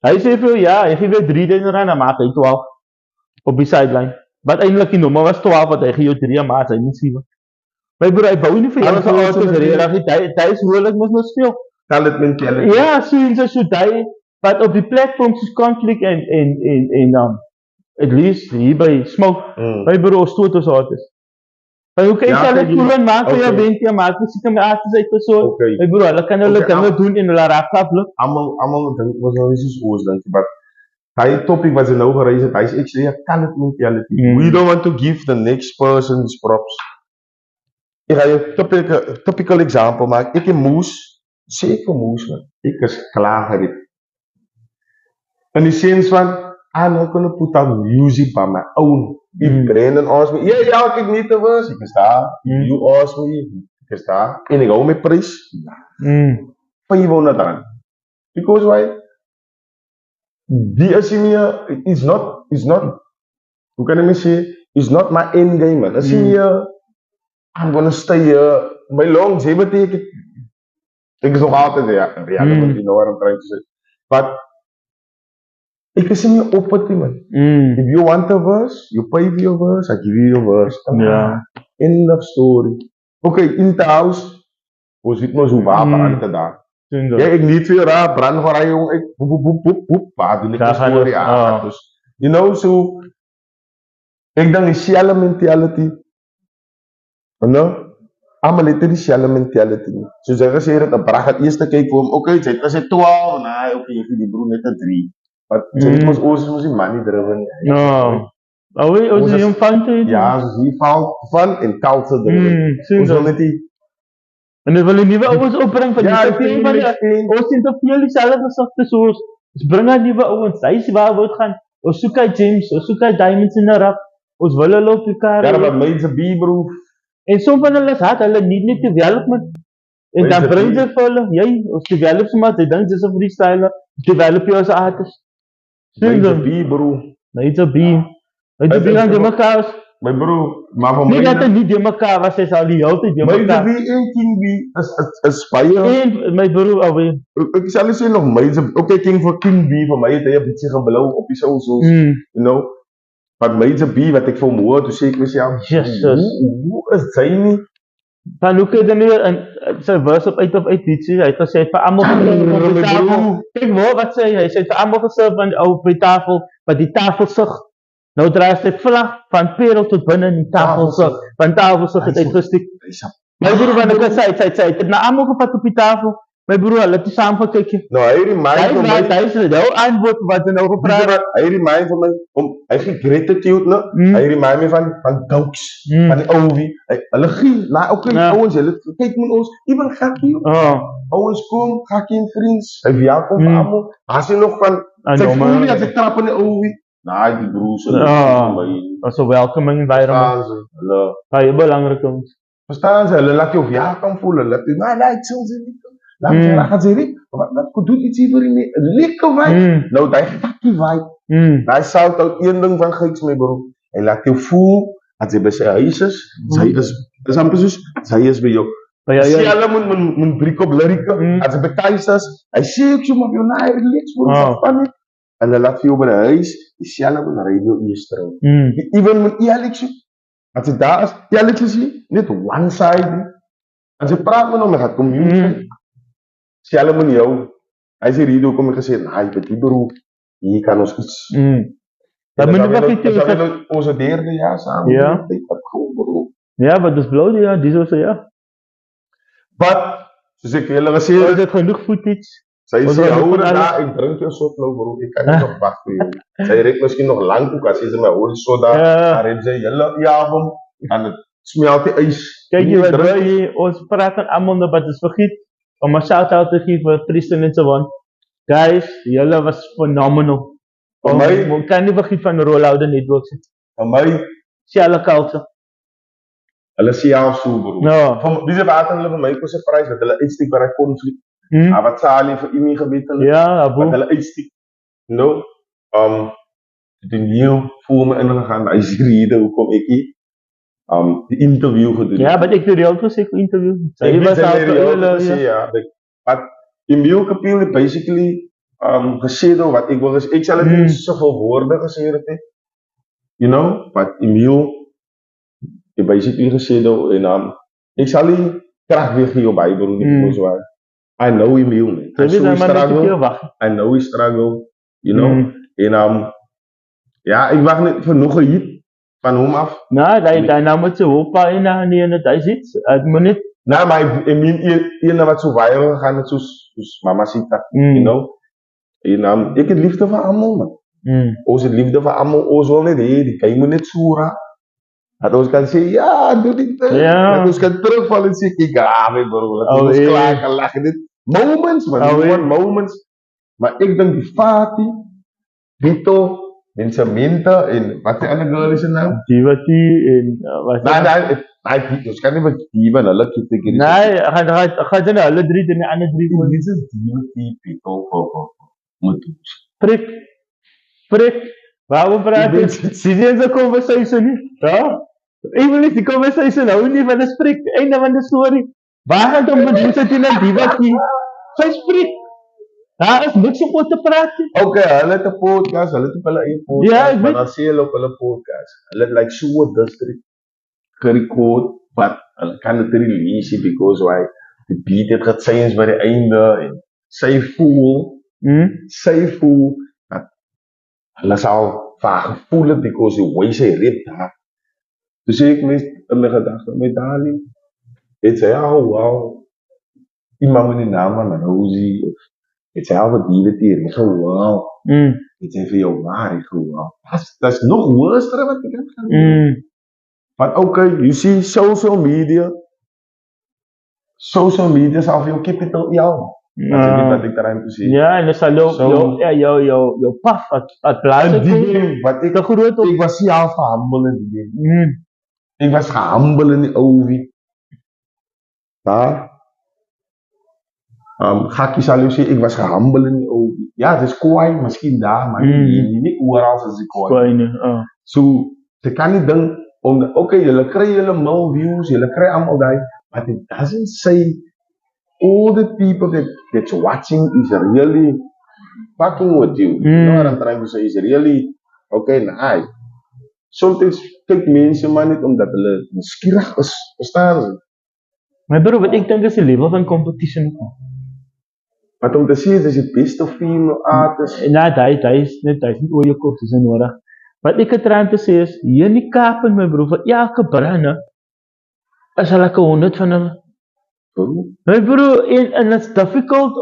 Hy sê vir jou ja, hy gee weer R3000 dan maak hy 12 op die sideline. Wat eintlik die nommer was 12 wat hy gee jou 3 maar hy nie 7. My broer, hy bou nie vir jou Alles so is autos in die- regtig. Hy is rolik mos nou speel. Tel dit mentality. Ja, sien jy so hy wat op die platforms soos conflict en at least hier by smoke. My broer stoot ons autos. Maar hoe kan jy Ja, hulle kyk, jy- koelen maak vir jou okay. bent jy maak seker my arts uit persoon. Okay. My broer, hulle kan hulle Okay, dinge doen en hulle raak afloop. Almal dink was nou nie soos ons dink, but hy topic wat hy nou gereis het, hy's actually 'n talent mentality. We don't want to give the next person's props. Ek ga 'n typical example maak. Ek en Moes, seker Moes man. Ek is klaar gereed. In die sens van I'm not gonna put out music by my own. If Brandon asks me, ja, ek niet te was, ek is daar. You ask me, ek is daar. En ek hou my prys. R500. Because why? Die is nie meer, it's not, hoe kan ek my sê, it's not my end game man. Is nie meer, I'm gonna stay here, my longevity, ek is nog altyd relevant, you know what I'm trying to say. But, ek is nie meer op het nie man. If you want a verse, you pay for your verse, I give you your verse. Ja. End of story. Okay, in the house, ons weet mos hoe waar brand het daar. Sien Ja, ek niet vir raar brand waar hy jong, ek boep, waar doen ek die Daar gaan story ons- aan. Dus, you know, so, ek dink die shell mentality, you know, almal het die shell mentality nie. Soos hy gesê het, 'n brag het eers te kyk vir hom, okay, hy het gesê 12, nee, okay, jy gee die broer net 'n 3. Maar sy het ons is die money driven. Ja. Alweer ons Ons is is- een fan te Ja, soos hier fun en culture driven. sien Ons jy. wil net die En dan wil jy nuwe ouens opbring van Ja, die ek team weet van nie, ek weet. ons sien te veel dieselfde gesigte soos ons bring aan nuwe ouens. Hy sê waar wou gaan. Ons soek uit James, ons soek uit Diamonds in 'n rap. Ons wil hulle op die kar. Ja, maar mense be bro. En soms van hulle het hulle nie development. En dan Mense bring be- jy vir hulle, jy, ons develop sommer, jy dink dis 'n freestyler, develop jy as 'n artist. Sien Mense jy? be bro. Net so be. Net so be aan die mekaar. My bro, maar vir Nie my dat hy nie die mekaar was, hy sal die hele tyd die mense mekaar. be en King be is baie En my broer alweer. ek sal nie sê nog mense okay King vir King be vir my het hy 'n bietjie geblou op die socials, you know. Maar mense be wat ek vir hom hoor, toe sê ek myself, Jesus. hoe is hy nie? Dan hoe kan jy nie in sy verse op uit iets sê, hy het gesê vir almal op die tafel. Kyk waar wat sê hy? Hy sê vir almal geserve van op die tafel, wat die tafel sug. Nou draai sy vlag van perel tot binne in die tafel sug. Van tafel sug het uitgestiek. My broer van ek sê hy het na almal gevat op die tafel. My broer, hulle het saam gekyk. Nou hy remind vir my, Hy sê nou antwoord wat hy nou weet gepraat jy wat, hy remind vir my hy gee gratitude, no? Hy remind my van Gouks, van die ouwie. Hulle gee, okay, Ja. ouens, hulle kyk met ons, even Gakkie, ouens kom, Gakkie en vriends, hy welkom vir almal. As jy nog van, sy voel nie as ek trap in die ouwie. Nee, die broers, was 'n welcoming environment. hulle, Baie belangrik ons. verstaan sy, hulle laat jou welkom voel, hulle laat jy, maar like, so sy nie, laat jy raak, sy nie, wat doen iets hier vir die mee, lekker vibe, nou die Gakkie vibe, hy shout out een ding van Geiks, my bro, hy laat jou voel, as jy by sy huis is, sy is amper soos, sy is by jou, sê hulle moet breek op lirike, as hy by thuis is, hy sê ek so, maar jou naai, relax, bro, van nie, en hulle laat vir jou by die huis, die selle moet radio eers trouw, even met eerlijk so, as hy daar is, eerlijk is hy, net one side, nie. As hy praat met hom, hy gaat communicate, selle moet jou, hy sê radio kom en gesê, hy bet die bro, hier kan ons iets, Dan moet jy wat dat is onze derde jaar samen. Ja. Bro. Ja, wat dis blou ja, dis so ja. But, soos ek julle gesê Ons het, het genoeg footage. sy ons sê, het hou genoeg dit van daar, ek drink jou sot nou bro, ek kan nie nog wacht vir jou. Sy red miskien nog lang ook, as sy sê my holy soda, dan red sy julle album, en het smelt die ys. Kyk jy wat wil jy, ons praat aan almal nou wat ons vergiet, om 'n shout-out te gee vir Tristan en so aan. Guys, julle was phenomenal. Vir my- Ons kan nie vergiet van Rolloude Networks. Vir my, Selfe culture. Hulle self so bro. No. Dis wat hulle vir my was 'n prys dat hulle uitsteek by 'n konflik. Wat Sali vir Imi gebied hulle. Ja, Wat hulle uitsteek. No. Die nieuw voor me ingegaan. Hy is rede hoekom ek die interview gedoen. Ja, maar ek het real gesê vir interview. Hy was al ja. But Emil Kapil het basically gesê dat wat ek wil is ek sal dit nie soveel woorde gesê het. You know, but Emil het basically gesê dat en ek sal nie krag weer gee op hy bro nie because why I know Emil man. I know he struggle, you know. En ja, ek wag net vir nog 'n hit van hom af. Nou, hy nou met sy hoppa en hy sit. Ek moet net nou maar een wat so viral gegaan het soos Mamacita, you know. En ek het liefde vir almal man. Ons het liefde vir almal, ons wil net hê die guy moet net so raak. Dat ons kan sê ja, doe dit. Dat ons kan terugval en sê kyk my bro, dat ons klaar kan lag dit. Moments man, moments. Maar ek dink die Fati, Vito, Mensamenta en wat die ander girl is se naam? Divati en wat nee, ons kan nie met Diva hulle kategorie. Nee, gaan dan hulle drie en die ander drie moet dis Divati Vito moet Prik. Waarom praat jy? Dis 'n conversation nie. Ja? Even niet die conversation hou nie van 'n spreek einde van die storie. Waar gaan dan met hoe sit jy na Divati? Sy spreek. Daar is niks om te praat nie. Okay, hulle het 'n podcast, hulle het hulle eie podcast. Ja, maar dan sê hulle op hulle podcast. Hulle het like so 'n district gerecord, but hulle kan dit nie release because why die beat het gechange by die einde en sy voel dat hulle sal vaag gevoel het because die way sy rap daar. Dus ik mis in mijn gedachten met Dali. Het zei wow. Iemand met die naam van Rosie. Het zei wat die wow. Het zei van jou waar wow. Dat is nog worse wat ik heb gedaan. Maar okay, you see social media. Social media is al jou capital jou. Dat is niet wat ik daarin te zien. Ja, en dat is jouw paf het plaatsen. Wat ik was zelf humble in die ding. Ik was humble in die owie. Daar. Gakkie sal jou sê, ek was humble in die owie. Ja, het is kwaai, miskien daar, maar nie oral as die kwaai. So, ze kan nie ding, okay, julle kry julle mil views, julle kry allemaal die, but it doesn't say all the people that's watching is really fucking with you. You know what I'm trying to say, is really, okay, nice. Soms kyk mense maar net omdat hulle nuuskierig is, verstaan jy? Maar bro, wat ek dink is die level van competition. Wat om te sê is die beste female artist. Nee, hy is nie oor jou kop, dis nodig. Wat ek het trying te sê is, hier in die Kaap in my bro, vir elke branne, is hulle 100 van hulle. My bro, en it's difficult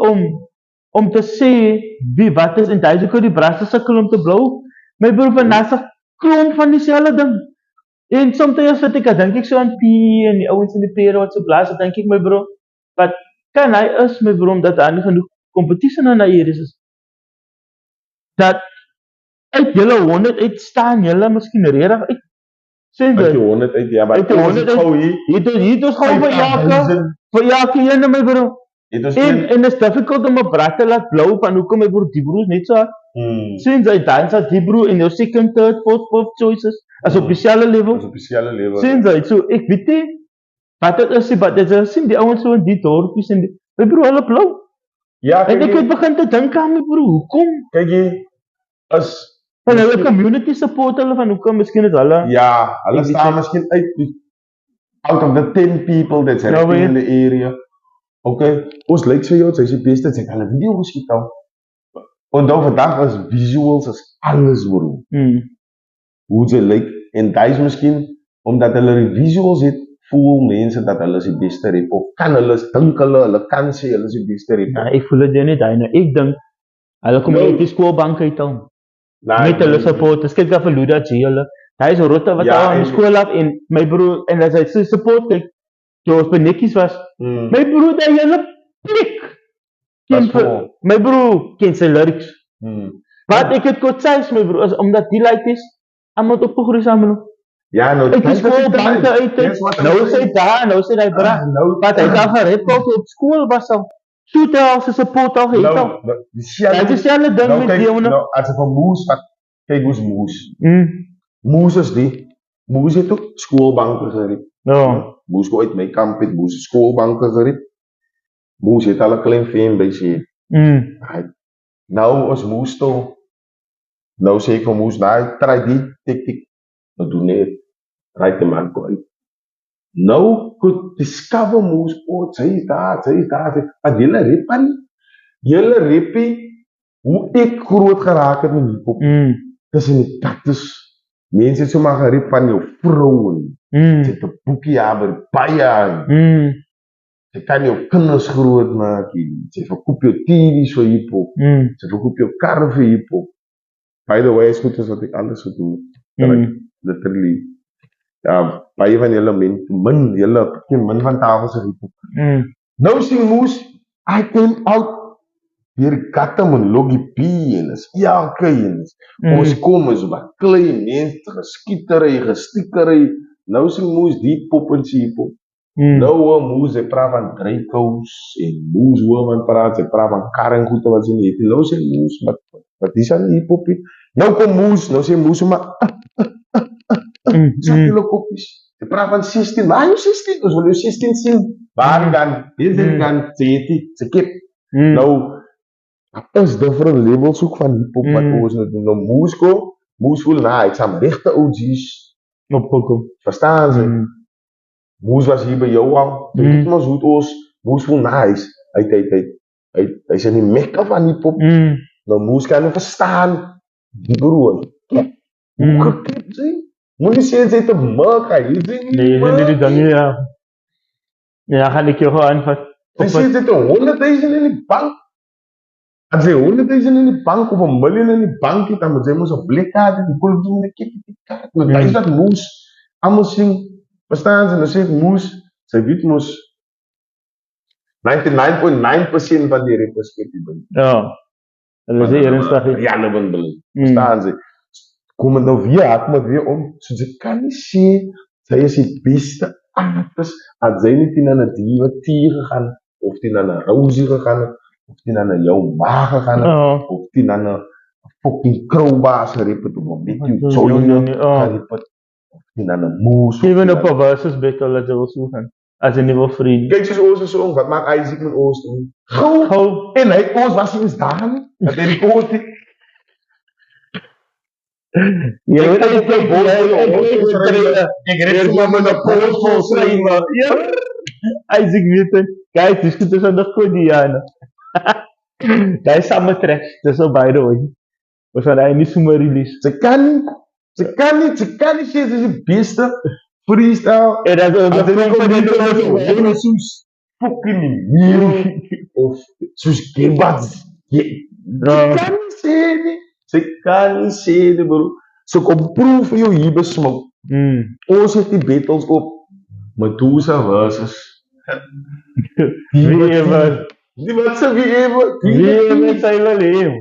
om te sê, wie wat is, en hy is ook die brasse sukkel om te blou. My bro, van nasa klomp van dieselfde ding. En soms wat ek denk ek so aan P en die ouens in die pere wat so blaas, denk ek my bro, wat kan hy is my bro, omdat hy nie genoeg competition aan hy is. Dat uit julle 100 uitstaan, julle miskien redig uit. Uit die 100 uit, ja, maar uit die 100 uit, hier is gauw vir jake ene my bro. En is difficult om 'n brat te laat blou van hoekom my bro, die bro is net so hard. Sinds hy dans at die bro in jou second, third, fourth choices, as op dieselfde level. Sinds hy, so ek weet nie, wat het is, wat het is, sien die ouwens so in die dorpies en die, my bro, hulle blou. Ja, en ek het begin te dink aan my bro, hoekom? Kijk jy, as van hulle community support hulle, van hoekom, miskien is hulle. Ja, hulle staan miskien out of the 10 people that's in the area. Okay, ons lyk so jou, sy is die beste, sy het hulle video geskiet al. Onthou vandag is visuals is alles bro. Hoe sy lyk, en die is miskien, omdat hulle die visuals het, voel mense dat hulle is die beste rap, of kan hulle, dink hulle kan sê hulle is die beste rap. Nou, ek voel dit nie, ek dink, hulle kom uit die skoolbank uit al. Met hulle support, kyk daar vir Luda G, hulle, hy is rotte wat al aan die school af, en my bro, en as hy sy support, kyk, toe ons by Nikkies was, my bro, die hele plik, my bro, ken sy lyrics. Wat ek het kot sês, my bro, is omdat die like is, allemaal opgegroeid samen. Ja, nou, Uit die skoolbanke uit. Nou is hy daar, nou is hy bra. Wat hy daar gerep op skool was al. Toetels is 'n pot al gehet al. Dit is dieselfde ding met die ouene. Nou, as ek van Moes vat, kyk hoe's Moes. Moes is die. Moes het ook skoolbanke gerep. Ja. Moes go uit my kamp het Moes skoolbanke gerep. Moes het al 'n klein veen by sy. Nou is Moes toe. Nou sê ek van Moes, nou try die tik. Nou doen net. Right the man go uit. Nou could discover Moes pot, sy is daar. Maar julle rep aan nie. Julle repie, hoe ek groot geraak het met hiphop. Tussen die tattoos. Mense het so maar gerep van jou vrouwen. Sy het 'n boekie haber, baie. Sy kan jou kinders groot maak. Sy verkoop jou TV's vir hiphop. Sy verkoop jou karre vir hiphop. By the way, is goed as wat ek anders moet doen. Literally. Ja, baie van julle min van tafel se hiphop. Nou sien Moes, I came out weer katte en Loggie P en is elke en ons kom is wat klein mense gestiekery. Nou sien Moes die pop en sy hiphop. Nou hoor Moes, hy praat van Draco's en Moes hoor van praat, sy praat van karrengoede wat sy nie het. Nou sê Moes, wat is aan die hiphop? Nou kom Moes, nou sê Moes maar Sê julle koppies. Jy praat van 16, waar jou 16? Ons wil jou 16 sien. Waar gaan? Hier gaan, sy kip. Nou, is different levels ook van hiphop wat ons nou Moes go. Moes voel, ek sal rechte OG's opgekom. Verstaan ze? Moes was hier by jou al. Dit was hoe ons, Moes voel, hy is in die mekka van hiphop. Nou Moes kan nie verstaan. Die broer. Hoe gekip sy? Moet jy sê, sy het 'n mug, hy sê nie. Nee, jy die ding, ja. Ja, gaan ek jou gewoon aanvat. Sy sê, sy het 100,000 in die bank. As jy 100,000 in die bank, of 1 miljoen in die bank het, dan moet jy ons 'n blikkaart, die koel doen met 'n kip. Maar dit is dat Moes, almal sing, verstaan ze, dan sê Moes, sy weet Moes, 99.9% van die rappers kip die bank. Ja, hulle sê ernstig. Ja, hulle wil beleid, verstaan ze. Kom het nou weer, ek moet weer om, so jy kan nie sê, sy is die beste artist, as sy nie na 'n DWT gegaan, of die na 'n Rosie gegaan, of die na 'n jou ma gegaan, of die na 'n fucking crowbars gerep het, of 'n beetje Zoline gerep het, of die na 'n Moes. Even op 'n versus battle dat jy wil soeken, as 'n nuwe vriend. Kyk soos ons is so, wat maak Isaac met ons doen? Gou, en hy, ons was nie eens daar nie, dat hy die koos die, Jy weet ek red maar met 'n post vol skryf maar. Ja. Isaac weet kyk, dis goed is aan die Kodiana. Daai samme trek, dis al by the way. Ons gaan hy nie sommer release. Sy kan nie sê dis die beste freestyle. En dat is soos fucking meer of soos Gebats. Sy kan nie sê nie, bro. So kom proef vir jou hier besmok. Ons het die battles op Medusa versus Wie ever sy wil hê.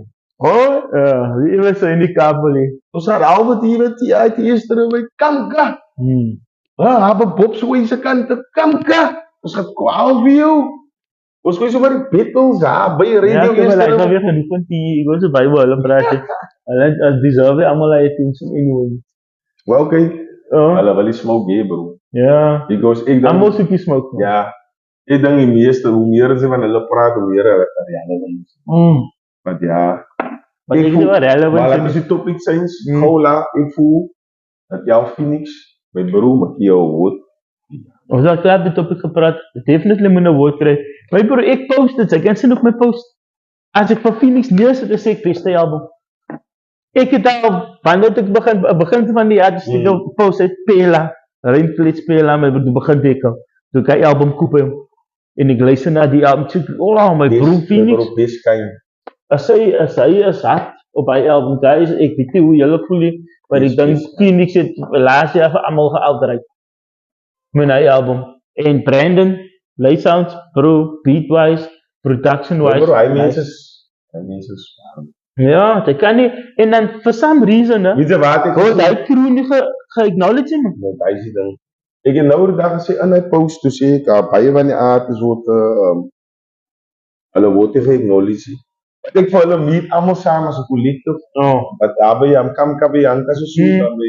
Wie ever sy in die kabel hê. Ons herhaal wat hier uit die eerste by Kamka. Hebben Bob so in sy kant Kamka. Ons gaan kwaal vir jou. Ons gooi so maar die battles, by radio. Ja, ek het weer genoeg van die, ek wil so Bible hulle praat. Hulle deserve allemaal attention anyway. Wel, kijk, hulle wil die smoke gee, bro. Ja, allemaal soekie smoke. Ja, ek denk die meeste, hoe meer sy van hulle praat, hoe meer hulle relevant is. Want ja, ek voel, maar ek is die topic science, Gola, ek voel, dat jou Phoenix, my bro, maak jou woord. Ons het klaar die topic gepraat, definitely moet 'n woord kry. My bro, ek post dit, ek kan sien op my post. As ek vir Phoenix neersit, dan sê ek beste album. Ek het al, wanneer ek begin van die jaar, dus ek post uit Pela, Rainfleet Pela, my bro, begin ek al. Toe ek die album koop hem, en ek luister na die album, sê ek, oh my bro, Phoenix. As hy is hard op hy album, guys, ek weet nie hoe julle voel nie, maar ek denk Phoenix het laatste jaar vir allemaal gealteruit. Met hy album. En Brandon, Light Sounds, bro, beat-wise, production-wise. Bro, hy mens is ja, hy kan nie, en dan, for some reason, weet jy wat ek hy crew nie ge-acknowledge man. Met hy se ding. Ek het nou die dag gesê in hy post toe sê ek baie van die artists hulle word nie ge-acknowledge nie. Ek vir hulle meet almal saam as 'n collective. Wat daar by Kamka by Janka se so dan by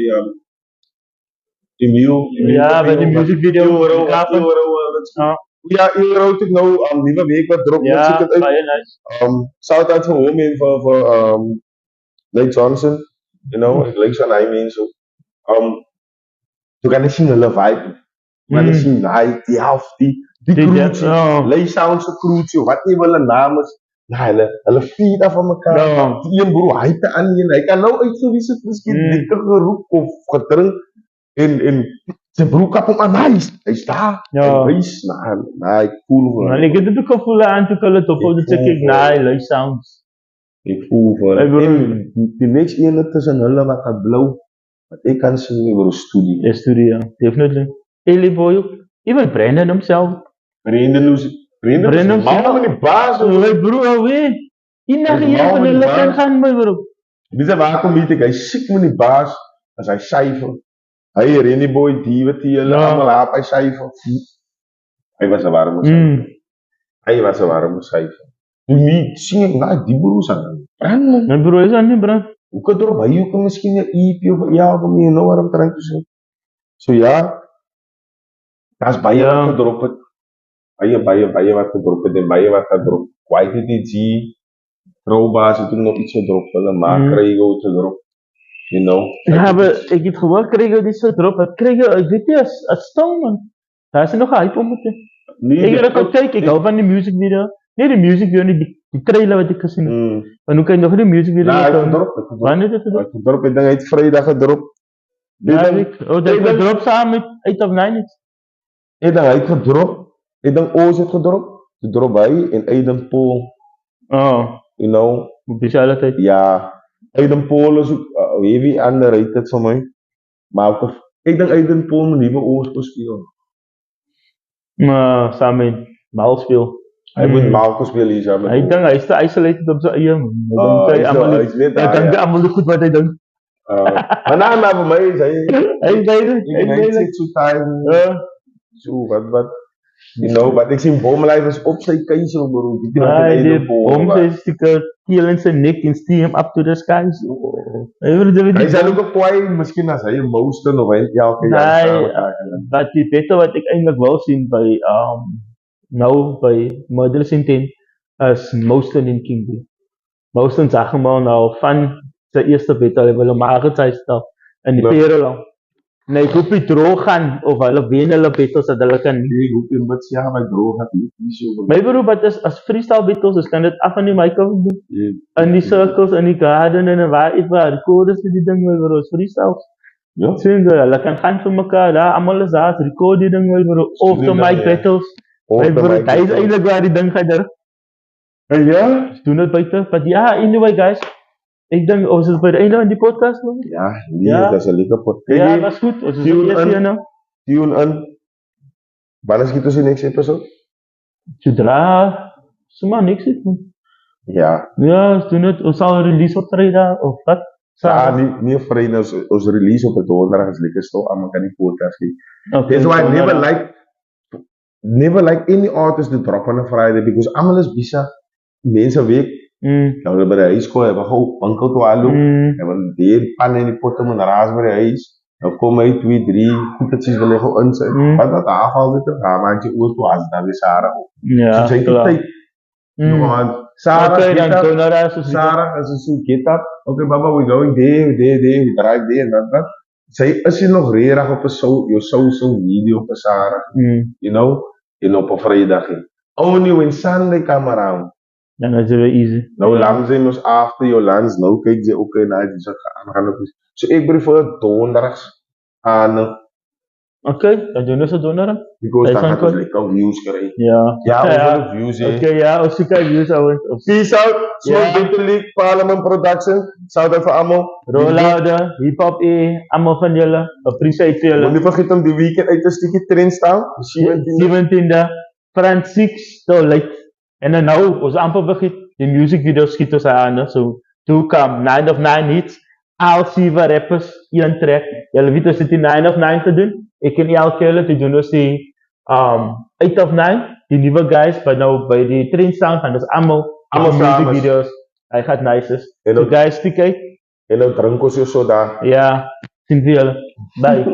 Emil. Ja, by die music video. Ja, Euro het nou nuwe week wat drop Ja, musiek het uit. baie nice. Shout out vir hom en vir Lake Johnson, you know, ek like sy mense ook. Toe kan ek sien hulle vibe. Maar ek sien die helft, die crew, Lay Sound se crew, wat nie hulle naam is. Ja, hulle feed af van mekaar. Die een broer, hy te aan een, hy kan nou uitgewys het, miskien lekker geroep of gedrink en sy broer kap hom aan, hy's daar. Hy's ek voel vir Maar ek het dit ook gevoel aan toe hulle top op dit kyk Lay Sounds. Ek voel vir en die next ene tussen hulle wat gaan blou, wat ek kan sien oor 'n studie. Die studie, definitely. Ellie Boy ook, even Brandon himself. Brandon man met die baas. My broer alweer. Enige een van hulle kan gaan my broer. Dis waar kom dit hy siek met die baas as hy syfer. Hy Rennie Boy, DWT, hulle almal haap hy syfer. Hy was 'n warme syfer. Hy was 'n warme syfer. Nie sien ek die broer se brand. My broer is aan die brand. Hoe kan erop hy ook miskien 'n EP of 'n album nie nou waarom trying te sê. So ja. Daar's baie wat gedrop het. Baie wat gedrop het en baie wat gedrop. YTTG, Trouwbaas het nog iets gedrop. Hulle maak Krego te drop. You know. Ja, maar ek het gewoon Krego die so drop. Wat Krego, ek weet nie, as stil man. Daar is nog 'n hype om het. Ek het ook kyk, ek hou van die music video. Nee, die music video nie, die trailer wat ek gesien het. Maar hoe kan jy nog die music video gedrop? Wanneer het dit gedrop? Gedrop, ek dink hy het Vrydag gedrop. Ja, ek het gedrop saam met 8 of 9 iets. Ek dink hy het gedrop. Ek dink ons het gedrop. Toe drop hy en Aiden Paul. You know. Op dieselfde tyd. Ja. Aiden Paul is ook heavy underrated vir my. Maar ek dink Aiden Paul moet nuwe oors speel. Maar saam met Mal speel. Hy moet Malco speel hier saam met. Hy dink hy is te isolated op sy eie. Hy dink almal goed wat hy dink. Maar vir my is hy hy so time. So wat you know, wat ek sien Bomelife is op sy keiser bro. Bom is stikker keel in sy nek en steam him up to the skies. Hy sal ook 'n kwai, miskien as hy 'n Mouston of hy elke jaar saam. Wat die beste wat ek eintlik wil sien by nou by Murderers Intent as Mouston en King B. Mouston sag maar nou van sy eerste battle hy wil hom aangestel stel in die periode. Nee, ek hoop nie droog gaan of hulle wen hulle battles dat hulle kan nie hoop en wat sê my droog het nie so. My beroep wat is as freestyle battles is kan dit af aan die mic af doen. In die circles in die garden en waar ek waar records vir die ding my beroep freestyles. Ja. Sien jy hulle kan gaan vir mekaar daar almal is daar record die ding my beroep of the mic battles. My beroep hy is eintlik waar die ding gaan daar. Ja, doen dit buite. But ja, anyway guys. Ek dink ons is by die einde van die podcast man. Ja, dit is 'n lekker podcast. Ja, was goed. Ons is hier nou. Tune in. Wanneer skiet ons die next episode? Sodra sommer niks het man. Ja. Ja, ons doen dit. Ons sal release op Vrydag of wat? Ja, nie Vrydag ons release op 'n Donderdag is lekker stil. Almal kan die podcast kyk. Okay, that's why I never like any artist to drop on a Friday because almal is besig. Mense weet nou hulle by die huis kom, hulle gaan winkel toe aanloop, hulle die pan en die potte moet raas by die huis, nou kom hy 2, 3, goedetjies wil hy gaan insit, wat afval dit, maak jy oor toe as daar die Sarah op. Ja, so sy tyd, Sarah as so get up, okay baba, we going there, we drive there, and sy is hier nog rerig op jou social media op Sarah, you know, en op 'n Vrydag. Only when Sunday come around. Dan is het easy. Nou lang zijn ons after jou lands, nou kijk je ook naar die gaan op. So ik prefer donderdags aan. Oké, dan doen we zo donderdag. Because dan gaat ons lekker views krijgen. Ja, views. Oké, ja, als je kijkt views houden. Peace out. Small Big League Parliament Production. Shout out voor allemaal. Rolloude, hip hop allemaal van jullie. Appreciate jullie. Moet niet vergeten om die weekend uit te stikken trend staan. 17e. Francis, to like. En dan nou, ons amper begin, die music video's schiet ons aan, so, toe kom 9 of 9 hits, al 7 rappers een track. Julle weet ons het die 9 of 9 te doen. Ek en elke hulle te doen ons die 8 of 9, die nuwe guys, maar nou by die Trend Sound gaan ons almal Almal music saam is. videos. Hy gaat nice is. En So ook- guys, stiek uit. En nou drink ons jou so daar. Ja, sien vir julle. Bye.